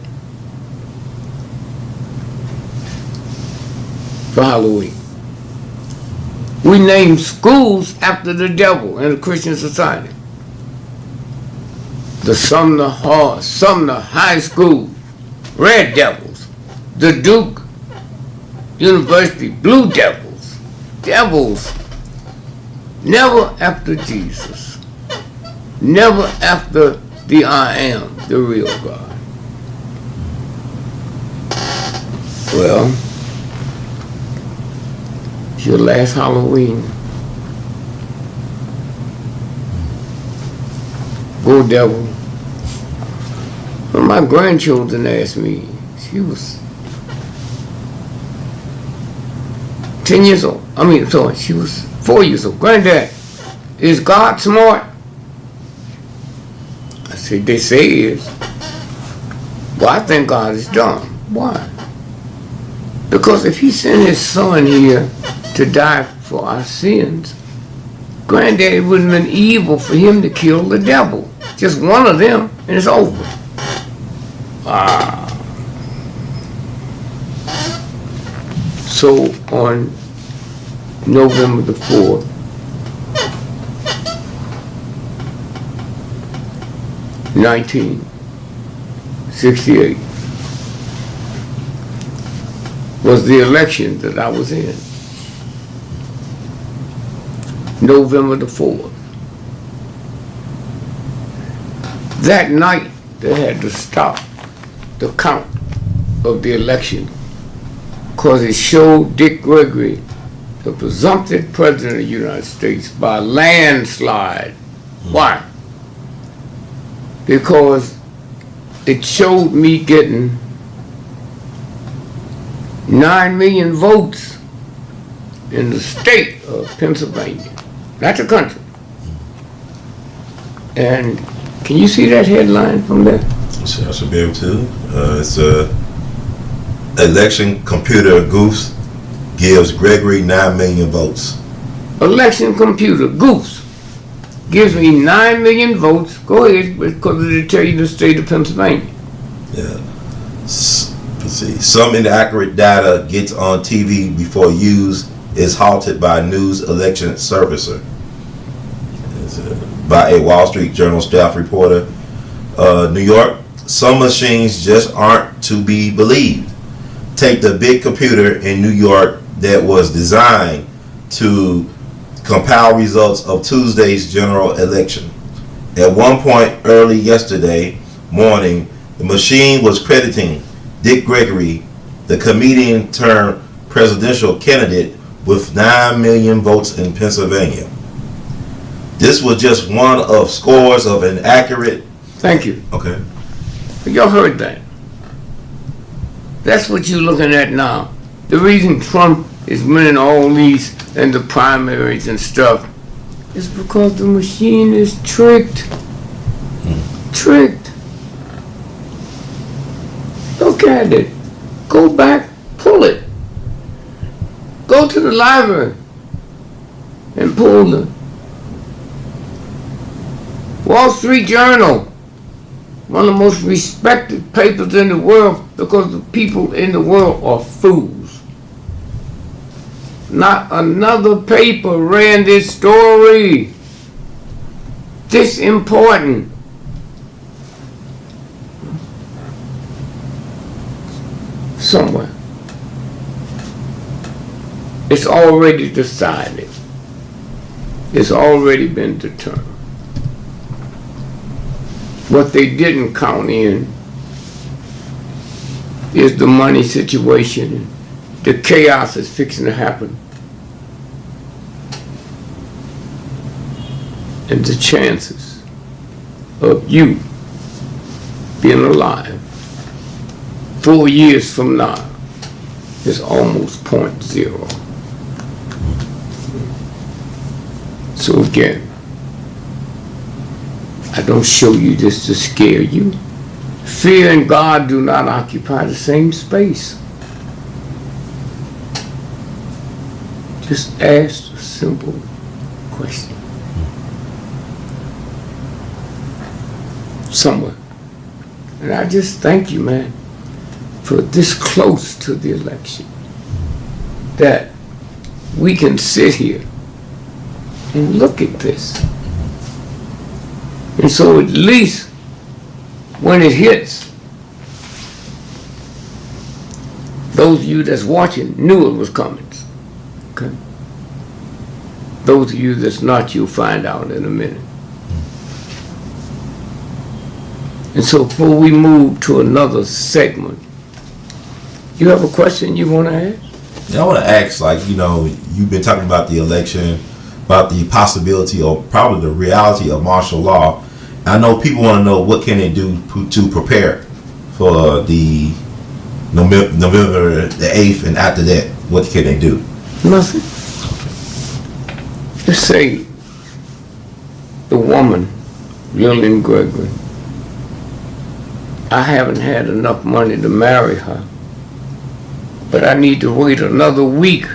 for Halloween. We name schools after the devil in a Christian society. The Sumner High School, Red Devils. The Duke University, Blue Devils. Devils. Never after Jesus. Never after the I Am, the real God. Well, it's your last Halloween. Go devil. One of my grandchildren asked me, she was 10 years old. She was 4 years old. Granddad, is God smart? I said, they say he is. Well, I think God is dumb. Why? Because if he sent his son here to die for our sins, Granddad, it wouldn't have been evil for him to kill the devil. Just one of them, and it's over. So on November the 4th, 1968, was the election that I was in. November the 4th. That night, they had to stop the count of the election because it showed Dick Gregory, the presumptive president of the United States, by a landslide. Why? Because it showed me getting 9 million votes in the state of Pennsylvania, not the country. And can you see that headline from there? I should be able to. It's election computer goofs gives Gregory 9 million votes. Election computer goofs gives me 9 million votes. Go ahead, because it'll tell you the state of Pennsylvania. Yeah. Let's see. Some inaccurate data gets on TV before use is halted by a news election servicer. By a Wall Street Journal staff reporter. New York, some machines just aren't to be believed. Take the big computer in New York that was designed to compile results of Tuesday's general election. At one point early yesterday morning, the machine was crediting Dick Gregory, the comedian turned presidential candidate, with 9 million votes in Pennsylvania. This was just one of scores of inaccurate. Thank you. Okay. Y'all heard that. That's what you're looking at now. The reason Trump is winning all these and the primaries and stuff is because the machine is tricked. Tricked. Look at it. Go back, pull it. Go to the library and pull the Wall Street Journal, one of the most respected papers in the world, because the people in the world are fools. Not another paper ran this story. This important. Somewhere. It's already decided. It's already been determined. What they didn't count in is the money situation. The chaos is fixing to happen. And the chances of you being alive 4 years from now is almost 0.0. So again, I don't show you this to scare you. Fear and God do not occupy the same space. Just ask a simple question. Somewhere. And I just thank you, man, for this close to the election, that we can sit here and look at this. And so at least when it hits, those of you that's watching knew it was coming. Okay? Those of you that's not, you'll find out in a minute. And so before we move to another segment, you have a question you want to ask? Yeah, I want to ask, like, you know, you've been talking about the election, about the possibility or probably the reality of martial law. I know people want to know what can they do to prepare for the November the 8th, and after that, what can they do? Nothing. Let's say the woman, Lillian Gregory, I haven't had enough money to marry her, but I need to wait another week.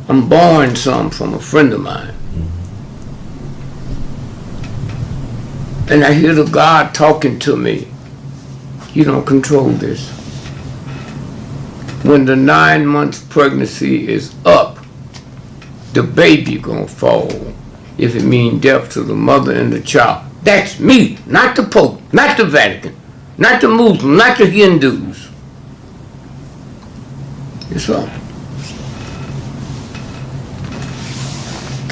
I'm borrowing some from a friend of mine. And I hear the God talking to me. You don't control this. When the 9 months pregnancy is up, the baby gonna fall if it means death to the mother and the child. That's me, not the Pope, not the Vatican, not the Muslims, not the Hindus. It's up.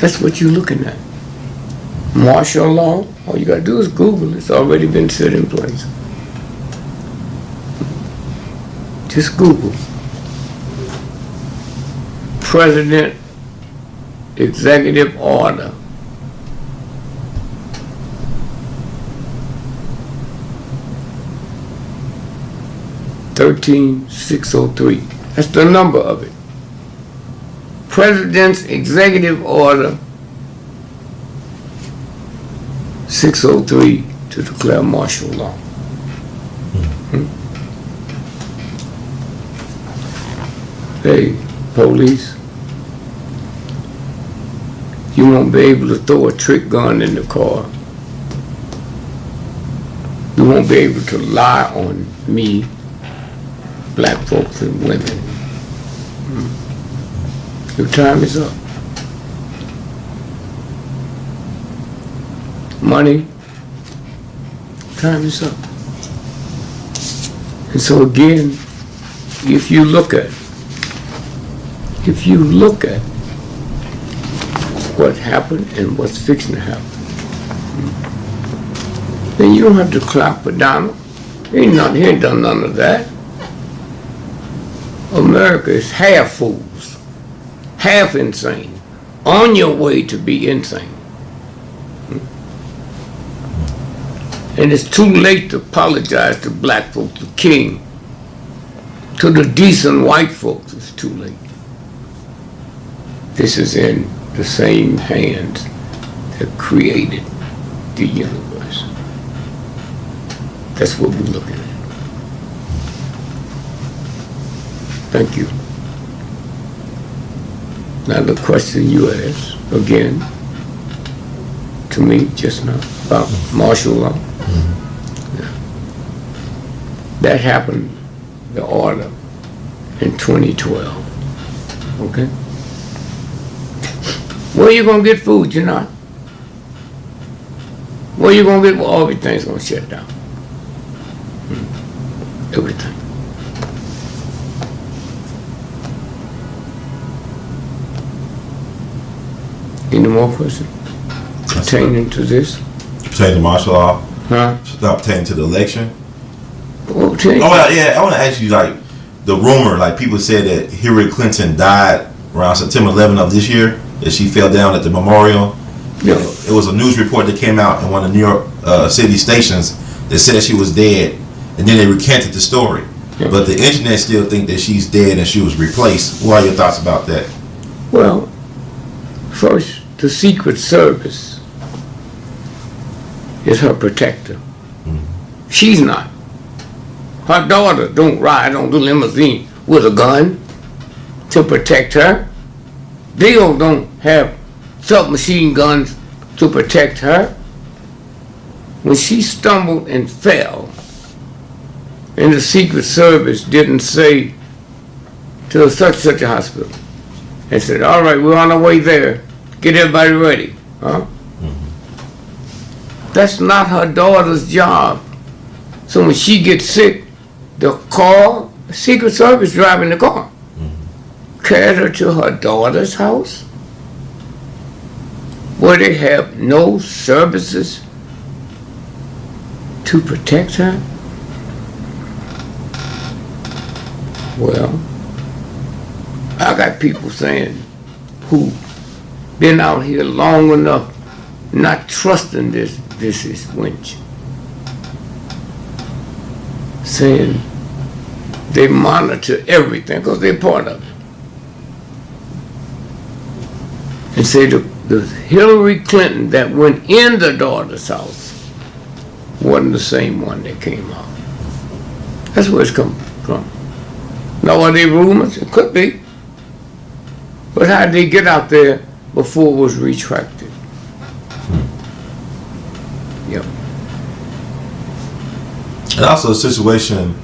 That's what you're looking at. Martial law, all you gotta do is Google. It's already been set in place. Just Google. President Executive Order. $13,603. That's the number of it. President's Executive Order 603 to declare martial law. Hey, police, you won't be able to throw a trick gun in the car. You won't be able to lie on me, black folks and women. Your time is up. Money, time is up. And so again, if you look at what happened and what's fixing to happen, then you don't have to clap for Donald. He ain't done none of that. America is half fools, half insane, on your way to be insane. And it's too late to apologize to black folks, the king, to the decent white folks. It's too late. This is in the same hands that created the universe. That's what we're looking at. Thank you. Now the question you asked, again, to me just now, about martial law. That happened, the order, in 2012. Okay? Where you gonna get food? You're not. Where you gonna get? Well, everything's gonna shut down. Everything. Any more questions pertaining to this? Pertaining to martial law? Huh? Not pertaining to the election? Well, Yeah, I want to ask you, like, the rumor, like, people said that Hillary Clinton died around September 11th of this year, that she fell down at the memorial. Yeah. It was a news report that came out in one of the New York City stations that said she was dead, and then they recanted the story. Yeah. But the internet still think that she's dead and she was replaced. What are your thoughts about that? Well, first, the Secret Service is her protector. She's not. Her daughter don't ride on the limousine with a gun to protect her. Bill don't have submachine guns to protect her. When she stumbled and fell, and the Secret Service didn't say to such a hospital, they said, all right, we're on our way there. Get everybody ready. Huh? That's not her daughter's job. So when she gets sick, the Secret Service driving the car, carried her to her daughter's house, where they have no services to protect her. Well, I got people saying who been out here long enough not trusting this is winch, saying they monitor everything because they're part of it, and say the Hillary Clinton that went in the daughter's house wasn't the same one that came out. That's where it's come from. Now, are they rumors? It could be. But how did they get out there before it was retracted? Yep. And also the situation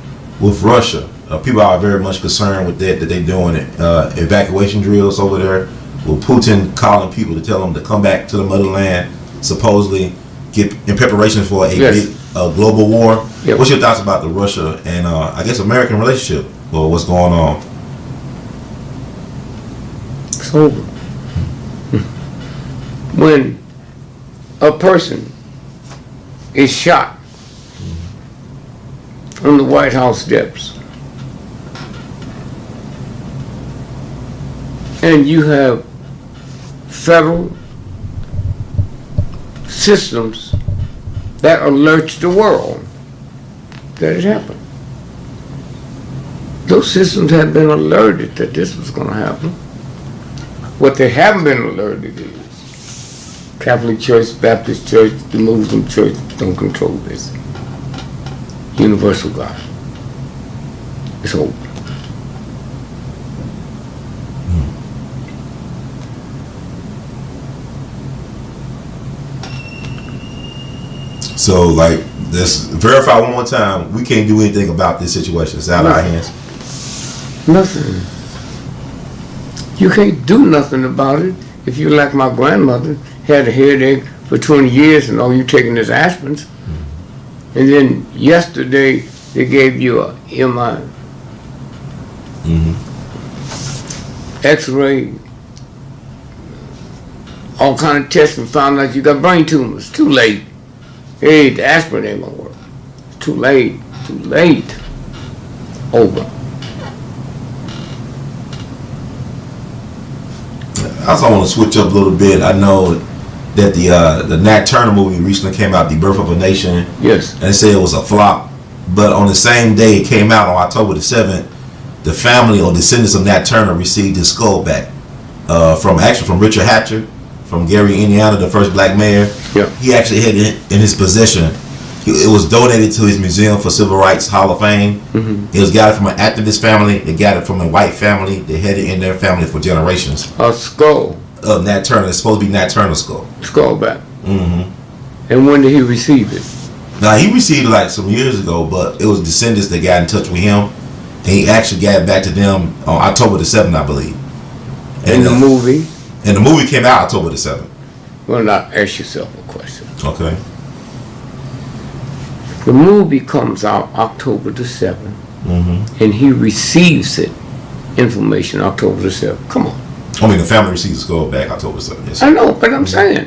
with Russia. People are very much concerned with that they're doing evacuation drills over there, with Putin calling people to tell them to come back to the motherland, supposedly get in preparation for a big global war. Yep. What's your thoughts about the Russia and I guess American relationship, or what's going on? It's over. When a person is shot on the White House steps, and you have federal systems that alerts the world that it happened. Those systems have been alerted that this was going to happen. What they haven't been alerted is Catholic Church, Baptist Church, the Muslim Church don't control this. Universal God. It's over. So, like, let's verify one more time. We can't do anything about this situation. It's out of our hands. Nothing. You can't do nothing about it if you're like my grandmother, had a headache for 20 years and all you taking is aspirins. And then yesterday they gave you a MRI, X-ray, all kind of tests, and found out you got brain tumors. Too late. Hey, the aspirin ain't gonna work. It's too late. Too late. Over. I also want to switch up a little bit. I know that the Nat Turner movie recently came out, The Birth of a Nation. Yes. And they said it was a flop. But on the same day it came out, on October the 7th, the family or descendants of Nat Turner received his skull back from Richard Hatcher, from Gary, Indiana, the first black mayor. Yeah. He actually had it in his possession. It was donated to his Museum for Civil Rights Hall of Fame. It was got it from an activist family. They got it from a white family. They had it in their family for generations. A skull. Of Nat Turner. It's supposed to be Nat Turner's skull. Skull back. And when did he receive it? Now, he received it like some years ago, but it was descendants that got in touch with him. And he actually got it back to them on October the 7th, I believe. And the movie? And the movie came out October the 7th. Well, now ask yourself a question. Okay. The movie comes out October the 7th, and he receives it, information October the 7th. Come on. I mean, the family received the skull back October 7th. Yes, I know, but I'm saying,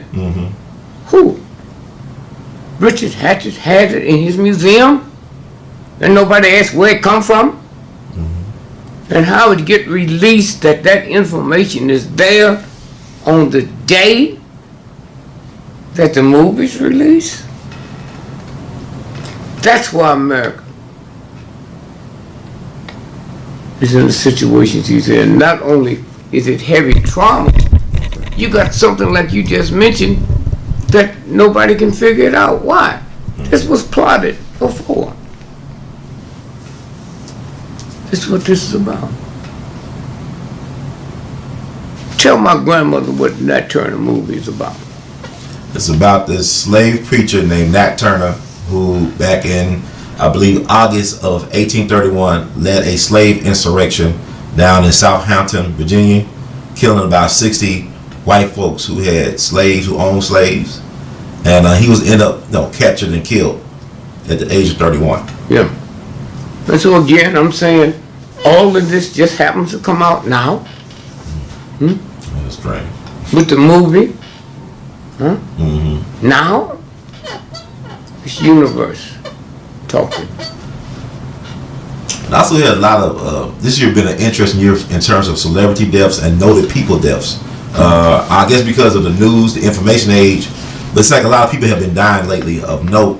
who? Richard Hatch had it in his museum, and nobody asked where it come from? And how it get released that that information is there on the day that the movie's released? That's why America is in the situation she's in. Not only is it heavy trauma, you got something like you just mentioned that nobody can figure it out. Why? This was plotted before. This is what this is about. Tell my grandmother what Nat Turner movie is about. It's about this slave preacher named Nat Turner who back in, I believe, August of 1831 led a slave insurrection down in Southampton, Virginia, killing about 60 white folks who had slaves, who owned slaves. And he was ended up captured and killed at the age of 31. Yeah. And so again, I'm saying all of this just happens to come out now. That's strange. With the movie. Now, it's universe talking. I also had a lot of, this year been an interesting year in terms of celebrity deaths and noted people deaths. I guess because of the news, the information age, but it's like a lot of people have been dying lately of note.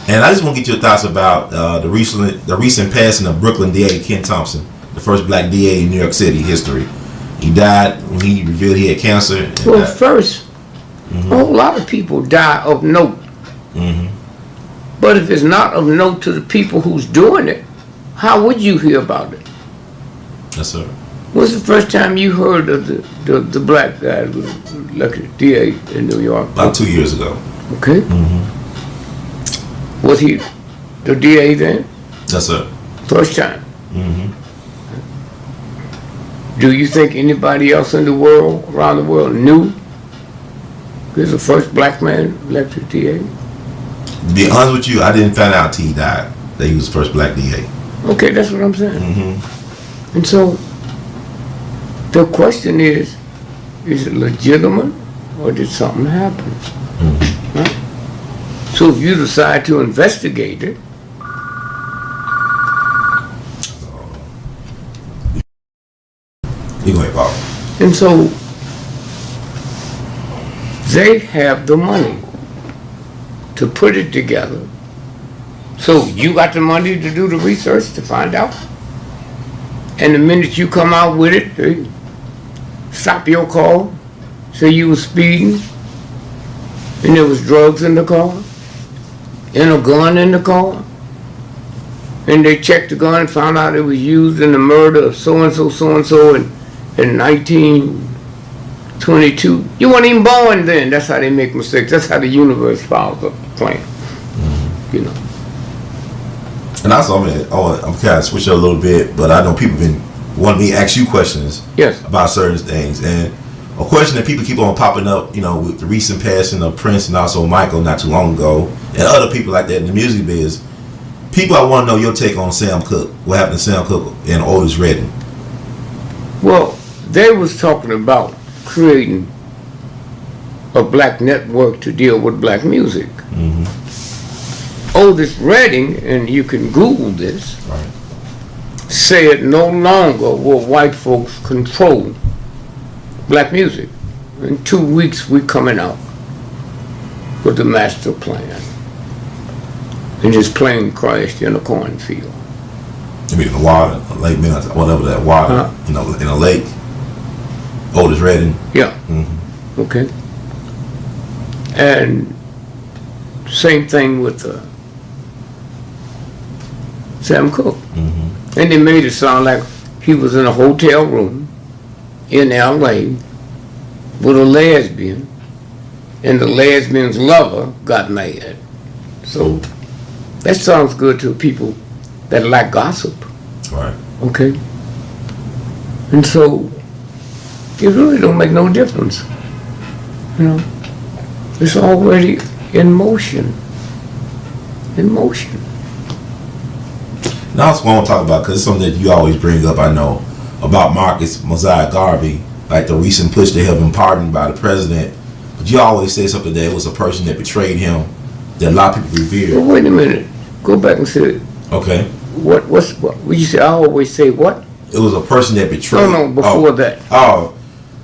And I just want to get your thoughts about the recent passing of Brooklyn DA Ken Thompson, the first black DA in New York City history. He died when he revealed he had cancer. Well, first, a whole lot of people die of note. But if it's not of note to the people who's doing it, how would you hear about it? Yes, sir. When's the first time you heard of the black guy who was elected DA in New York? About 2 years ago. Okay. Was he the DA then? Yes, sir. First time. Do you think anybody else in the world, around the world, knew he was the first black man elected DA? To be honest with you, I didn't find out till he died that he was the first black DA. Okay, that's what I'm saying. And so, the question is it legitimate or did something happen? Right? So if you decide to investigate it, You go ahead, Bob. and so they have the money to put it together. So you got the money to do the research to find out. And the minute you come out with it, they stop your car, say you was speeding, and there was drugs in the car, and a gun in the car, and they checked the gun and found out it was used in the murder of so-and-so, so-and-so in 1922. You weren't even born then. That's how they make mistakes. That's how the universe follows up the plan. You know. And also, I'm kind of switch up a little bit, but I know people have been wanting me to ask you questions about certain things. And a question that people keep on popping up, with the recent passing of Prince and also Michael not too long ago, and other people like that in the music biz, people, I want to know your take on Sam Cooke. What happened to Sam Cooke and Otis Redding? Well, they was talking about creating a black network to deal with black music. Otis Redding, and you can Google this, said no longer will white folks control black music. In 2 weeks we coming out with the master plan. And his plane crashed in a cornfield. You mean in the water, a lake, whatever that water, in a lake? Otis Redding? Yeah. Okay. And same thing with Sam Cooke. And they made it sound like he was in a hotel room in L.A. with a lesbian, and the lesbian's lover got mad. So that sounds good to people that like gossip. Right. Okay. And so it really don't make no difference. It's already in motion. In motion. Now that's what I want to talk about, because it's something that you always bring up, I know, about Marcus Mosiah Garvey. like the recent push to have him pardoned by the president. But you always say something that it was a person that betrayed him that a lot of people revere. Well, wait a minute. Go back and say it. Okay. What you say? I always say what? It was a person that betrayed. No, before that. Oh,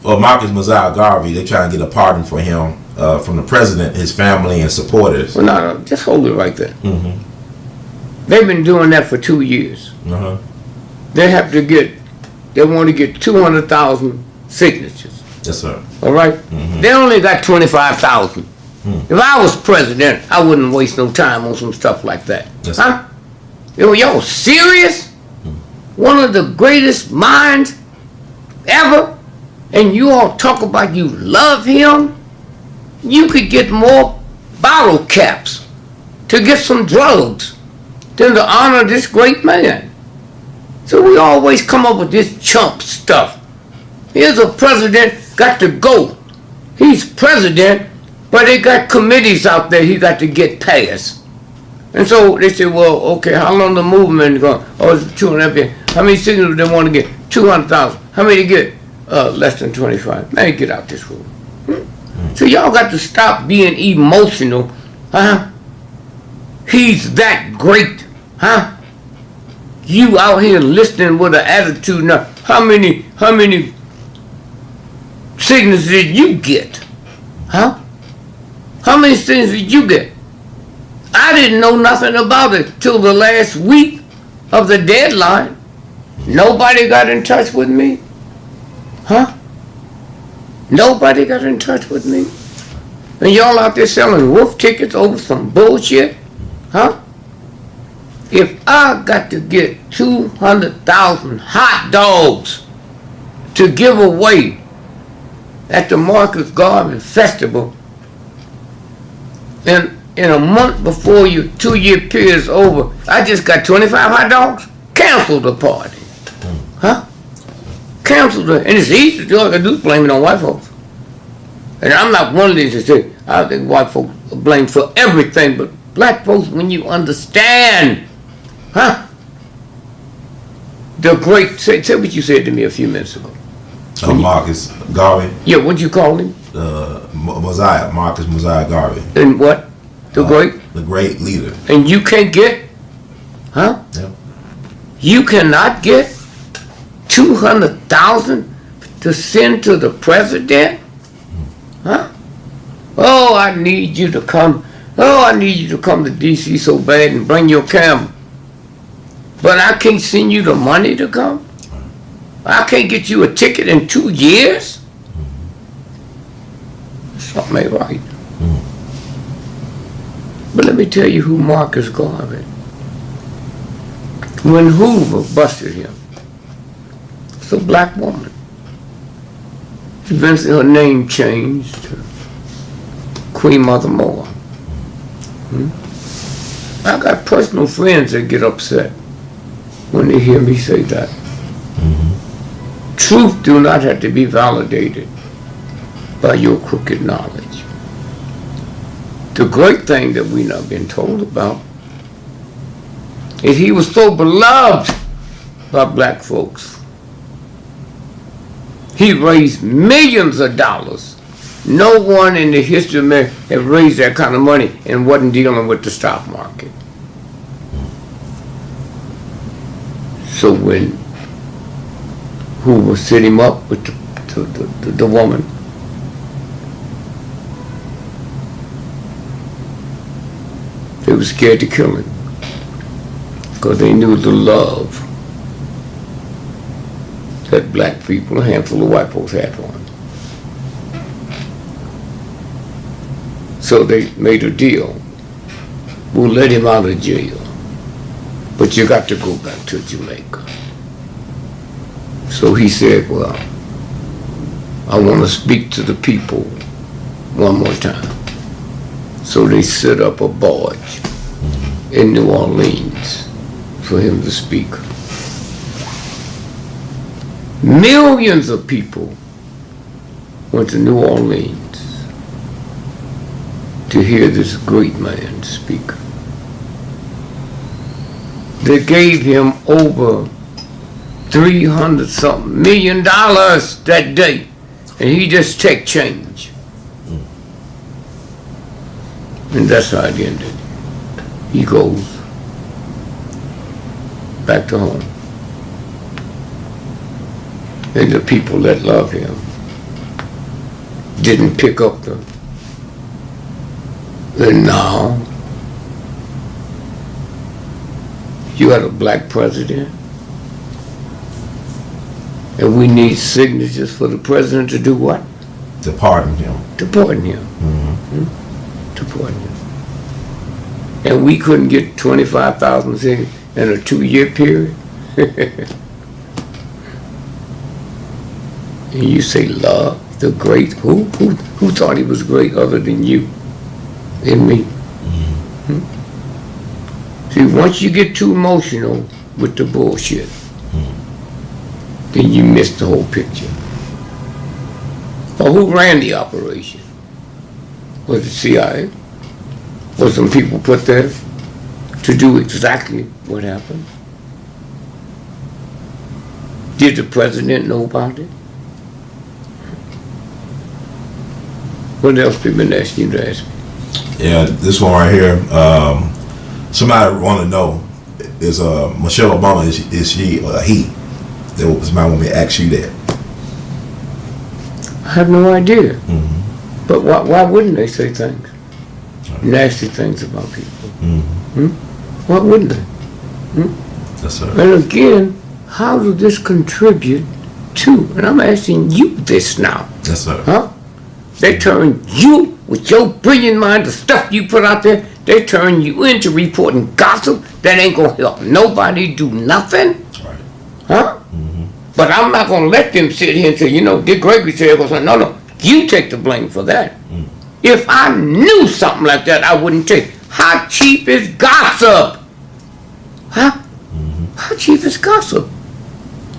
well, Marcus Mosiah Garvey, they trying to get a pardon for him from the president, his family, and supporters. Well, no, just hold it right there. Mm-hmm. They've been doing that for 2 years. Uh-huh. They want to get 200,000 signatures. Yes, sir. All right? Mm-hmm. They only got 25,000. If I was president, I wouldn't waste no time on some stuff like that. Yes, huh? Y'all serious? One of the greatest minds ever? And you all talk about you love him? You could get more bottle caps to get some drugs than to honor this great man. So we always come up with this chump stuff. Here's a president, got to go. He's president, but they got committees out there he got to get passed. And so they say, well, okay, how long the movement going? Oh, it's 2.5 years. How many signatures they want to get? 200,000. How many get? Less than 25. Man, get out this room. So y'all got to stop being emotional. Huh? He's that great. Huh? You out here listening with an attitude now. How many signatures did you get? Huh? How many signatures did you get? I didn't know nothing about it till the last week of the deadline. Nobody got in touch with me. Huh? Nobody got in touch with me. And y'all out there selling wolf tickets over some bullshit? Huh? If I got to get 200,000 hot dogs to give away at the Marcus Garvey Festival, and in a month before your 2-year period is over, I just got 25 hot dogs, cancel the party. Huh? Cancel it. And it's easy to do. All I do is blame it on white folks. And I'm not one of these to say, I think white folks are blamed for everything, but black folks, when you understand, huh? The great, say what you said to me a few minutes ago. Marcus Garvey. Yeah, what'd you call him? Marcus Mosiah Garvey. And what? The great? The great leader. And you can't get, huh? Yeah. You cannot get 200,000 to send to the president? Huh? Oh, I need you to come. Oh, I need you to come to D.C. so bad and bring your camera. But I can't send you the money to come? I can't get you a ticket in 2 years? Something ain't right. But let me tell you who Marcus Garvey. When Hoover busted him, it's a black woman. Eventually her name changed to Queen Mother Moore. I got personal friends that get upset when they hear me say that. Truth do not have to be validated by your crooked knowledge. The great thing that we not been told about is he was so beloved by black folks. He raised millions of dollars. No one in the history of America have raised that kind of money and wasn't dealing with the stock market. So when Hoover set him up with the woman, they were scared to kill him because they knew the love that black people, a handful of white folks had for him. So they made a deal. We'll let him out of jail, but you got to go back to Jamaica. So he said, well, I want to speak to the people one more time. So they set up a barge in New Orleans for him to speak. Millions of people went to New Orleans to hear this great man speak. They gave him over $300-something million that day and he just take change. And that's how it ended. He goes back to home. And the people that love him didn't pick up the and now you got a black president, and we need signatures for the president to do what? To pardon him. To pardon him. To pardon him. And we couldn't get 25,000 signatures in a 2-year period. And you say love the great. Who thought he was great other than you and me? See, once you get too emotional with the bullshit, then you miss the whole picture. Well, who ran the operation? Was the CIA? Was some people put there to do exactly what happened? Did the president know about it? What else people been asking you to ask me? Yeah, this one right here. Somebody want to know, is Michelle Obama, is she a he? Somebody want me to ask you that. I have no idea. But why wouldn't they say things? Nasty things about people. Why wouldn't they? That's right. And again, how does this contribute to, and I'm asking you this now. That's right. Huh? They turn you, with your brilliant mind, the stuff you put out there, they turn you into reporting gossip that ain't gonna help nobody do nothing. Right. Huh? But I'm not gonna let them sit here and say, you know, GREgory said, no, you take the blame for that. If I knew something like that, I wouldn't take. How cheap is gossip? Huh? How cheap is gossip?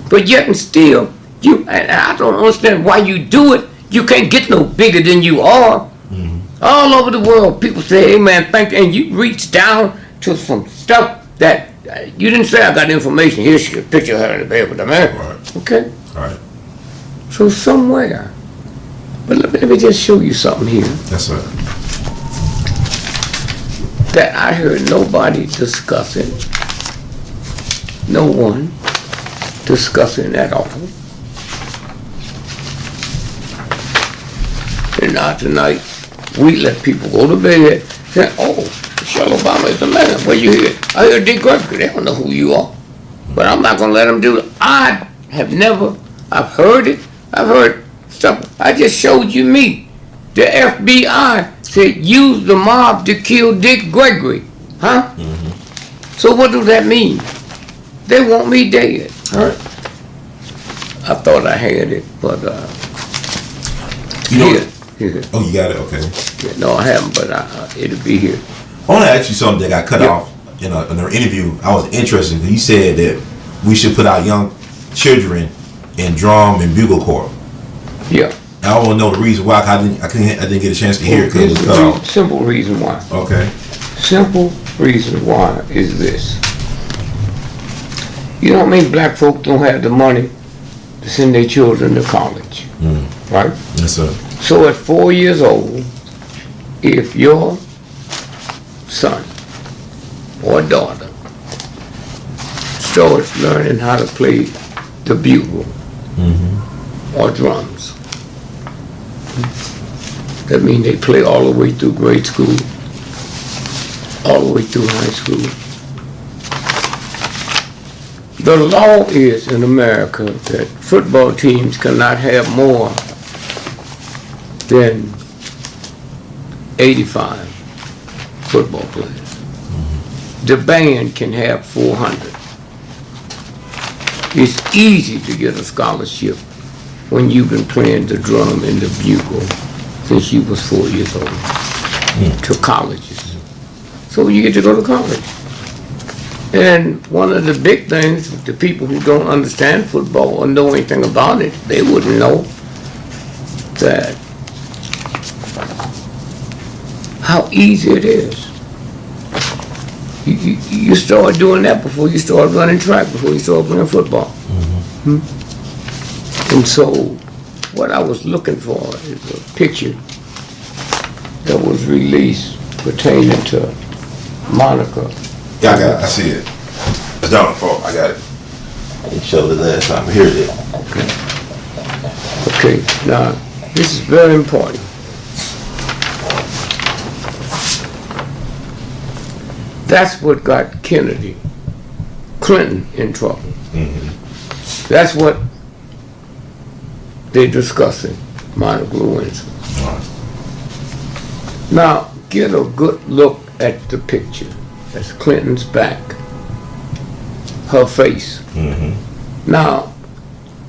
But yet and still, and I don't understand why you do it. You can't get no bigger than you are. All over the world, people say, hey man, thank you. And you reach down to some stuff that you didn't say I got information. Here's a picture of her in the bed with the man. Right. Okay? All right. So somewhere. But let me just show you something here. That's right. That I heard nobody discussing. No one discussing at all. And now tonight, we let people go to bed, say, oh, Michelle Obama is a man. Where you hear? I heard GREgory. They don't know who you are. But I'm not going to let them do it. I've heard it. I've heard stuff. I just showed you me. The FBI said use the mob to kill GREgory. Huh? So what does that mean? They want me dead. Huh? I thought I had it, but you know, here. Oh, you got it? Okay. Yeah, no, I haven't, but it'll be here. I want to ask you something that got cut off in an interview. I was interested because you said that we should put our young children in drum and bugle corps. Yeah. I want to know the reason why. I didn't get a chance to hear it because it was cut off. Simple reason why. Okay. Simple reason why is this. You know how many black folk don't have the money to send their children to college? Right? Yes, sir. So at 4 years old, if your son or daughter starts learning how to play the bugle or drums, that means they play all the way through grade school, all the way through high school. The law is in America that football teams cannot have more than 85 football players. The band can have 400. It's easy to get a scholarship when you've been playing the drum and the bugle since you was 4 years old to colleges. So you get to go to college. And one of the big things, the people who don't understand football or know anything about it, they wouldn't know that how easy it is. You start doing that before you start running track, before you start playing football. And so what I was looking for is a picture that was released pertaining to Monica. Yeah, I see it. It's down the phone. I got it. I showed it last time. Here it is. Okay, now, this is very important. That's what got Clinton in trouble. That's what they're discussing, Monica Lewinsky. Now, get a good look at the picture. That's Clinton's back, her face. Now,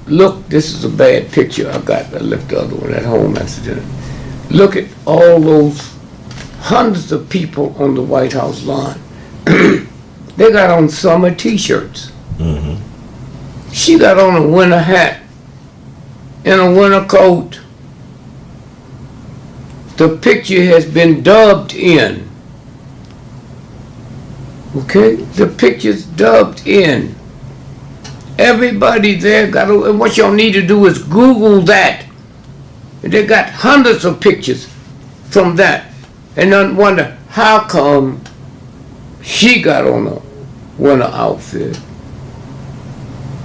look, this is a bad picture I got. I left the other one at home accidentally. Look at all those hundreds of people on the White House lawn. They got on summer t-shirts. She got on a winter hat and a winter coat. The picture has been dubbed in. Okay? The picture's dubbed in. Everybody there got to, and what y'all need to do is Google that. They got hundreds of pictures from that. And then wonder, how come she got on a winter outfit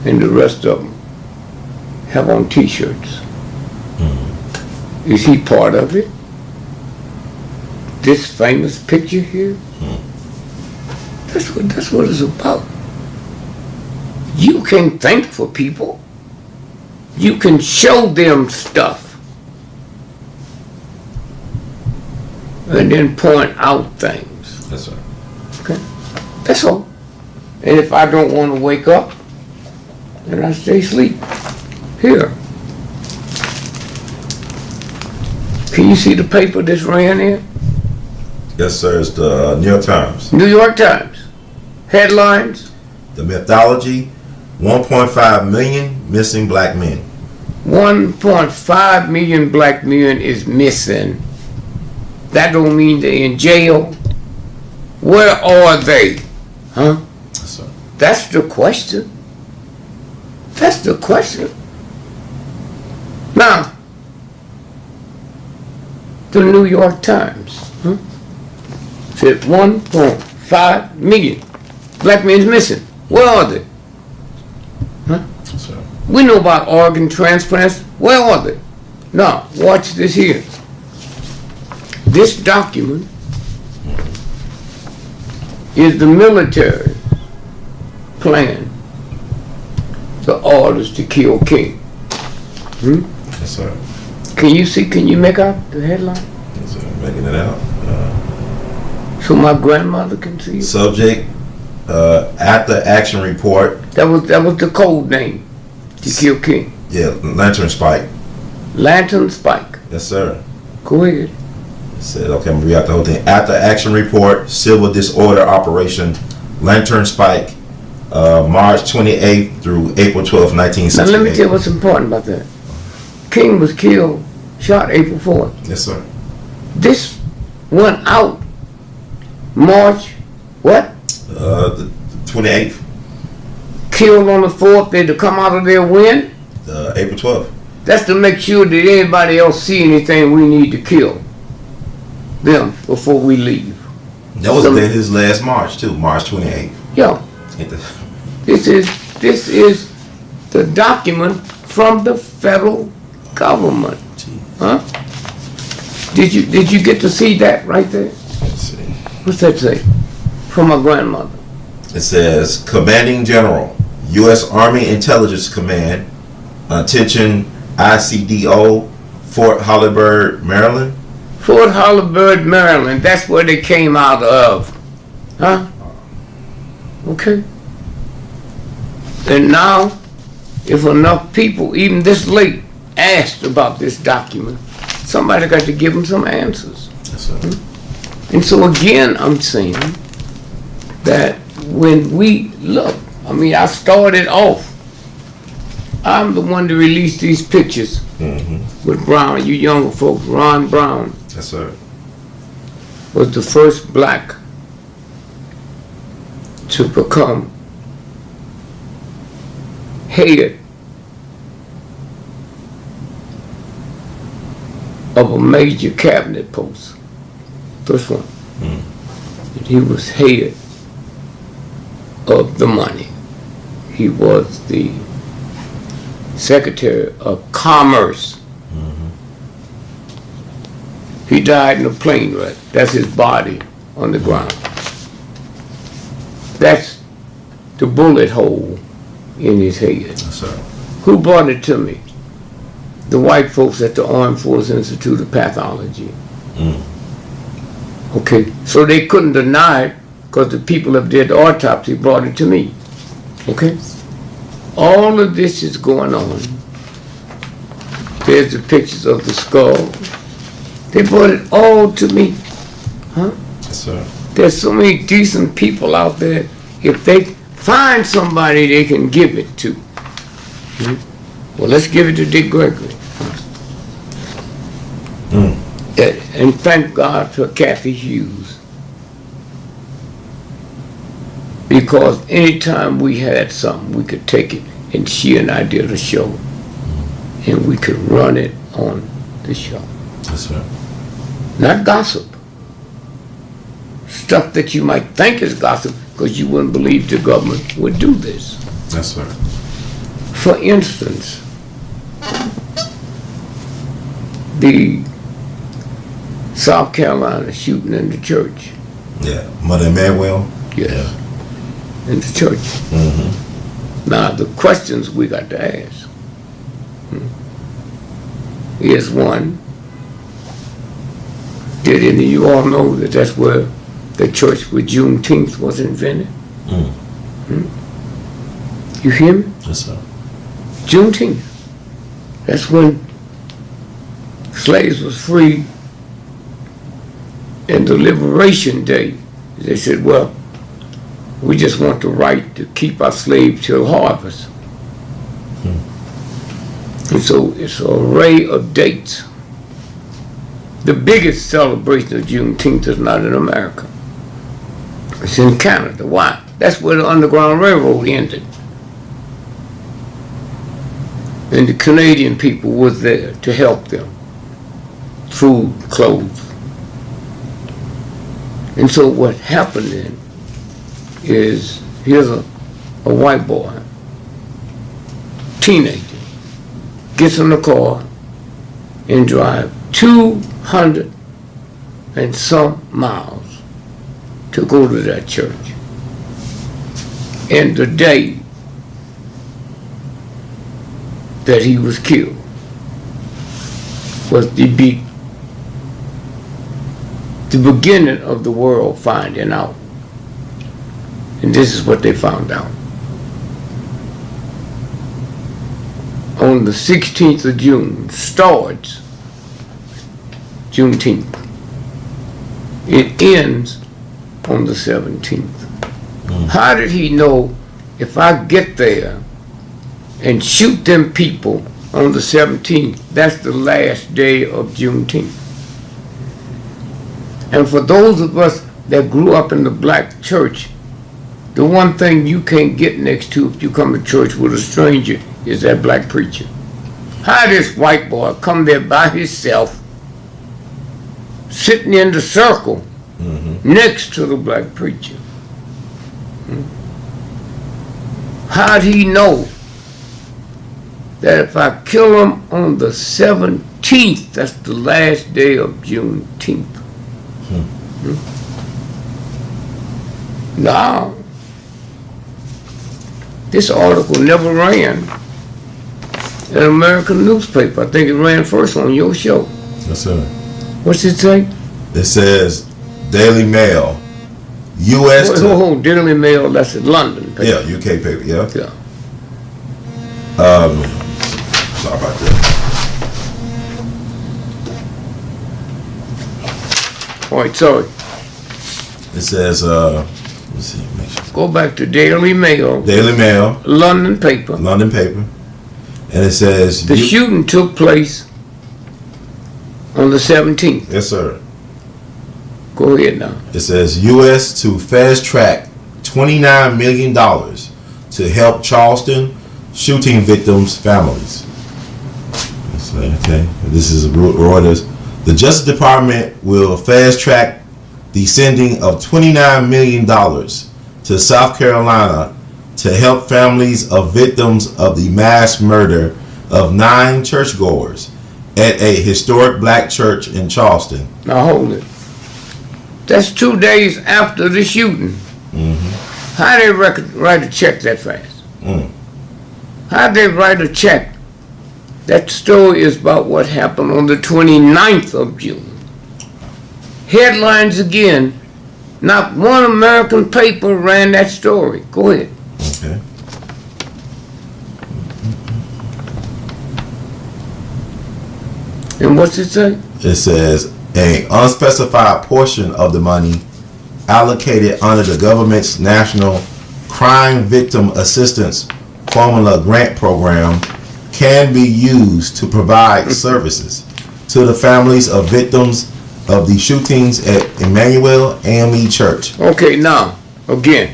and the rest of them have on t-shirts? Is he part of it? This famous picture here? That's what it's about. You can think for people. You can show them stuff. And then point out things. That's right. Okay? That's all. And if I don't want to wake up, then I stay asleep. Here. Can you see the paper that's ran here? Yes, sir. It's the New York Times. New York Times. Headlines. The mythology, 1.5 million missing black men. 1.5 million black men is missing. That don't mean they're in jail. Where are they? Huh? Yes, sir. That's the question. That's the question. Now, the New York Times said 1.5 million black men is missing. Where are they? Huh? Yes, sir. We know about organ transplants. Where are they? Now, watch this here. This document is the military plan, the orders to kill King. Yes, sir. Can you see, can you make out the headline? Yes, sir. Making it out. So my grandmother can see it? Subject, after action report. That was the code name to kill King. Yeah, Lantern Spike. Lantern Spike. Yes, sir. Go ahead. It said, okay, I'm gonna read out the whole thing. After action report, civil disorder operation, Lantern Spike, March 28th through April 12th, 1968. Now let me tell you what's important about that. King was killed, shot April 4th. Yes, sir. This went out March, what? The 28th, Killed on the 4th, they to come out of there when? April 12th. That's to make sure that anybody else see anything we need to kill them before we leave. That was his last march too, March 28th. Yeah. This is the document from the federal government. Huh? Did you get to see that right there? Let's see. What's that say? From my grandmother. It says, Commanding General, U.S. Army Intelligence Command, attention ICDO, Fort Hollyburg, Maryland. Fort Hollyburg, Maryland. That's where they came out of. Huh? Okay. And now, if enough people, even this late, asked about this document, somebody got to give them some answers. Yes, sir. And so again, I'm saying that when we look, I mean, I started off, I'm the one to release these pictures with Brown, you younger folks. Ron Brown Yes, sir. was the first black to become head of a major cabinet post. First one. And he was head of the money. He was the Secretary of Commerce. He died in a plane wreck. That's his body on the ground. That's the bullet hole in his head. Yes, sir. Who brought it to me? The white folks at the Armed Forces Institute of Pathology. Okay, so they couldn't deny it because the people that did the autopsy brought it to me. Okay? All of this is going on. There's the pictures of the skull. They brought it all to me. Huh? Yes, sir. There's so many decent people out there. If they find somebody they can give it to. Well, let's give it to GREgory. And thank God for Kathy Hughes. Because anytime we had something, we could take it, and she and I did a show, and we could run it on the show. That's right. Not gossip. Stuff that you might think is gossip because you wouldn't believe the government would do this. That's right. For instance, the South Carolina shooting in the church. Yeah. Mother Emmanuel? Yes. In the church. Now, the questions we got to ask is one, did any of you all know that that's where the church with Juneteenth was invented? You hear me? Yes, sir. Juneteenth. That's when slaves was freed. And the Liberation Day, they said, well, we just want the right to keep our slaves till harvest. And so it's an array of dates. The biggest celebration of Juneteenth is not in America. It's in Canada. Why? That's where the Underground Railroad ended. And the Canadian people was there to help them. Food, clothes. And so what happened then is, here's a white boy, teenager, gets in the car and drive 200 and some miles to go to that church. And the day that he was killed was the beginning of the world finding out. And this is what they found out. On the 16th of June starts Juneteenth. It ends on the 17th. How did he know if I get there and shoot them people on the 17th, that's the last day of Juneteenth? And for those of us that grew up in the black church, the one thing you can't get next to if you come to church with a stranger is that black preacher. How this white boy come there by himself, sitting in the circle next to the black preacher? How'd he know that if I kill him on the 17th, that's the last day of Juneteenth? Now, this article never ran in an American newspaper. I think it ran first on your show. Yes, sir. What's it say? It says Daily Mail, U.S. Oh, Daily Mail, that's in London paper. Yeah, UK paper, yeah. Yeah. Sorry about that. All right, sorry. It says, let's see, make sure. Go back to Daily Mail, Daily Mail, London paper. London paper, and it says The shooting took place on the 17th. Yes, sir. Go ahead now. It says U.S. to fast track $29 million to help Charleston shooting victims' families. Okay, this is Reuters. The Justice Department will fast track the sending of $29 million to South Carolina to help families of victims of the mass murder of 9 churchgoers at a historic black church in Charleston. Now hold it. That's 2 days after the shooting. Mm-hmm. How they write a check that fast? How they write a check? That story is about what happened on the 29th of June. Headlines again. Not one American paper ran that story. Go ahead. Okay. And what's it say? It says an unspecified portion of the money allocated under the government's National Crime Victim Assistance Formula Grant Program can be used to provide services to the families of victims of the shootings at Emmanuel AME Church. Okay, now, again,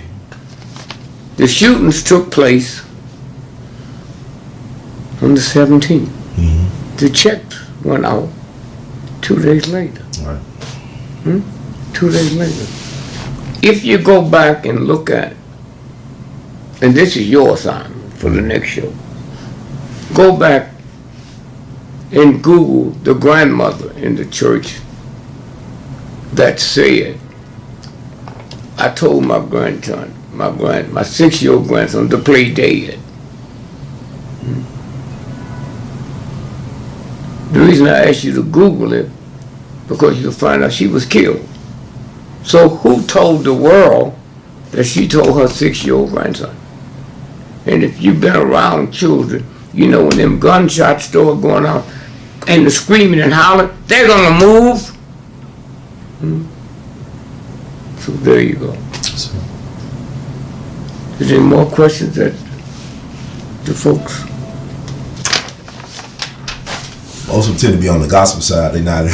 the shootings took place on the 17th. Mm-hmm. The checks went out 2 days later. All right. 2 days later. If you go back and look at, and this is your assignment for the next show, go back and Google the grandmother in the church that said, I told my grandson, my 6-year-old grandson to play dead. The reason I asked you to Google it, because you'll find out she was killed. So who told the world that she told her 6-year-old grandson? And if you've been around children, you know when them gunshots start going on and the screaming and hollering, they're gonna move. So there you go. Is there any more questions that the folks? Most of them tend to be on the gospel side. They're not.